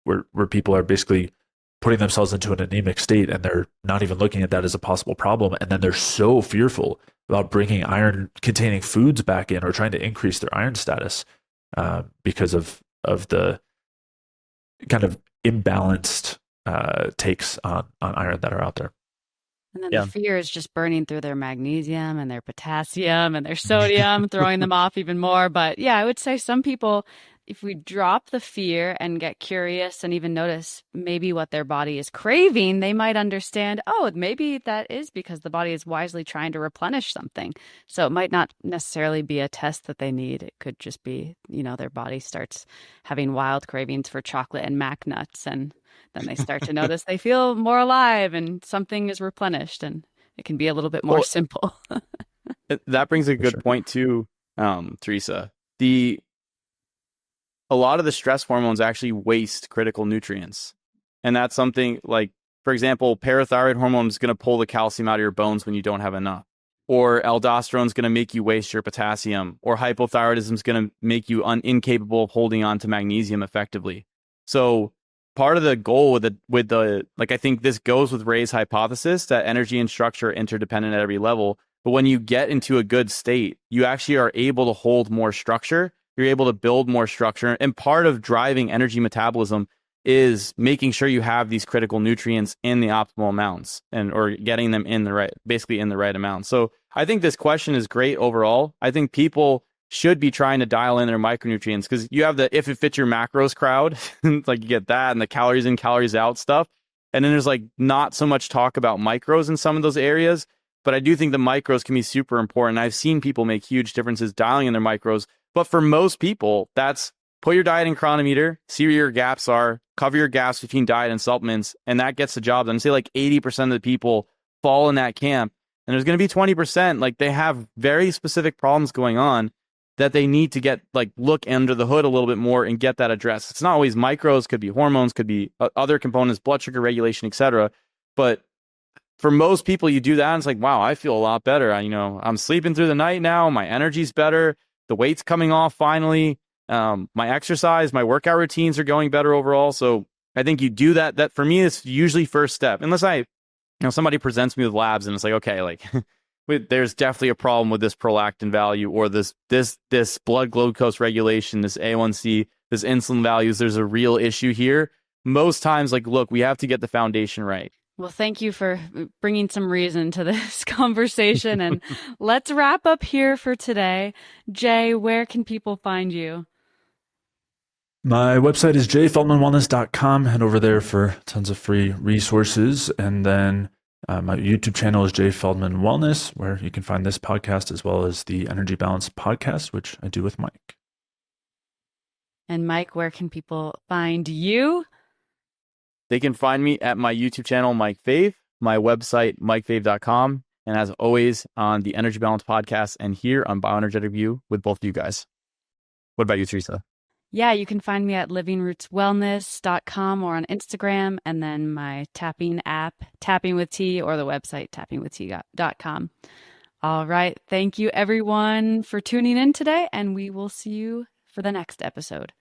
where people are basically putting themselves into an anemic state and they're not even looking at that as a possible problem. And then they're so fearful about bringing iron-containing foods back in or trying to increase their iron status because of the kind of imbalanced takes on iron that are out there. And then the fear is just burning through their magnesium and their potassium and their sodium, throwing them off even more. But yeah, I would say some people, if we drop the fear and get curious and even notice maybe what their body is craving, they might understand, oh, maybe that is because the body is wisely trying to replenish something. So it might not necessarily be a test that they need. It could just be, their body starts having wild cravings for chocolate and mac nuts, and then they start to notice they feel more alive and something is replenished, and it can be a little bit more simple. That brings a good point too, Teresa. A lot of the stress hormones actually waste critical nutrients. And that's something like, for example, parathyroid hormone is going to pull the calcium out of your bones when you don't have enough. Or aldosterone is going to make you waste your potassium. Or hypothyroidism is going to make you incapable of holding on to magnesium effectively. So part of the goal with the I think this goes with Ray's hypothesis that energy and structure are interdependent at every level. But when you get into a good state, you actually are able to hold more structure. You're able to build more structure. And part of driving energy metabolism is making sure you have these critical nutrients in the optimal amounts or getting them in the right amount. So I think this question is great overall. I think people should be trying to dial in their micronutrients because you have the if it fits your macros crowd, like you get that and the calories in, calories out stuff. And then there's like not so much talk about micros in some of those areas. But I do think the micros can be super important. I've seen people make huge differences dialing in their micros. But for most people, that's put your diet in chronometer, see where your gaps are, cover your gaps between diet and supplements, and that gets the job done. Say like 80% of the people fall in that camp, and there's going to be 20%, like they have very specific problems going on that they need to get, like, look under the hood a little bit more and get that addressed. It's not always micros, could be hormones, could be other components, blood sugar regulation, etc. But for most people, you do that, and it's like, wow, I feel a lot better. I'm sleeping through the night now. My energy's better. The weight's coming off finally. My exercise, my workout routines are going better overall. So I think you do that. That for me is usually first step. Unless somebody presents me with labs and it's like, okay, like there's definitely a problem with this prolactin value or this blood glucose regulation, this A1C, this insulin values. There's a real issue here. Most times, like, look, we have to get the foundation right. Well, thank you for bringing some reason to this conversation. And let's wrap up here for today. Jay, where can people find you? My website is jayfeldmanwellness.com. Head over there for tons of free resources. And then my YouTube channel is Jay Feldman Wellness, where you can find this podcast as well as the Energy Balance podcast, which I do with Mike. And Mike, where can people find you? They can find me at my YouTube channel, Mike Fave, my website, mikefave.com. And as always, on the Energy Balance podcast and here on Bioenergetic View with both of you guys. What about you, Teresa? Yeah, you can find me at livingrootswellness.com or on Instagram, and then my tapping app, Tapping with Tea, or the website, tappingwitht.com. All right. Thank you, everyone, for tuning in today, and we will see you for the next episode.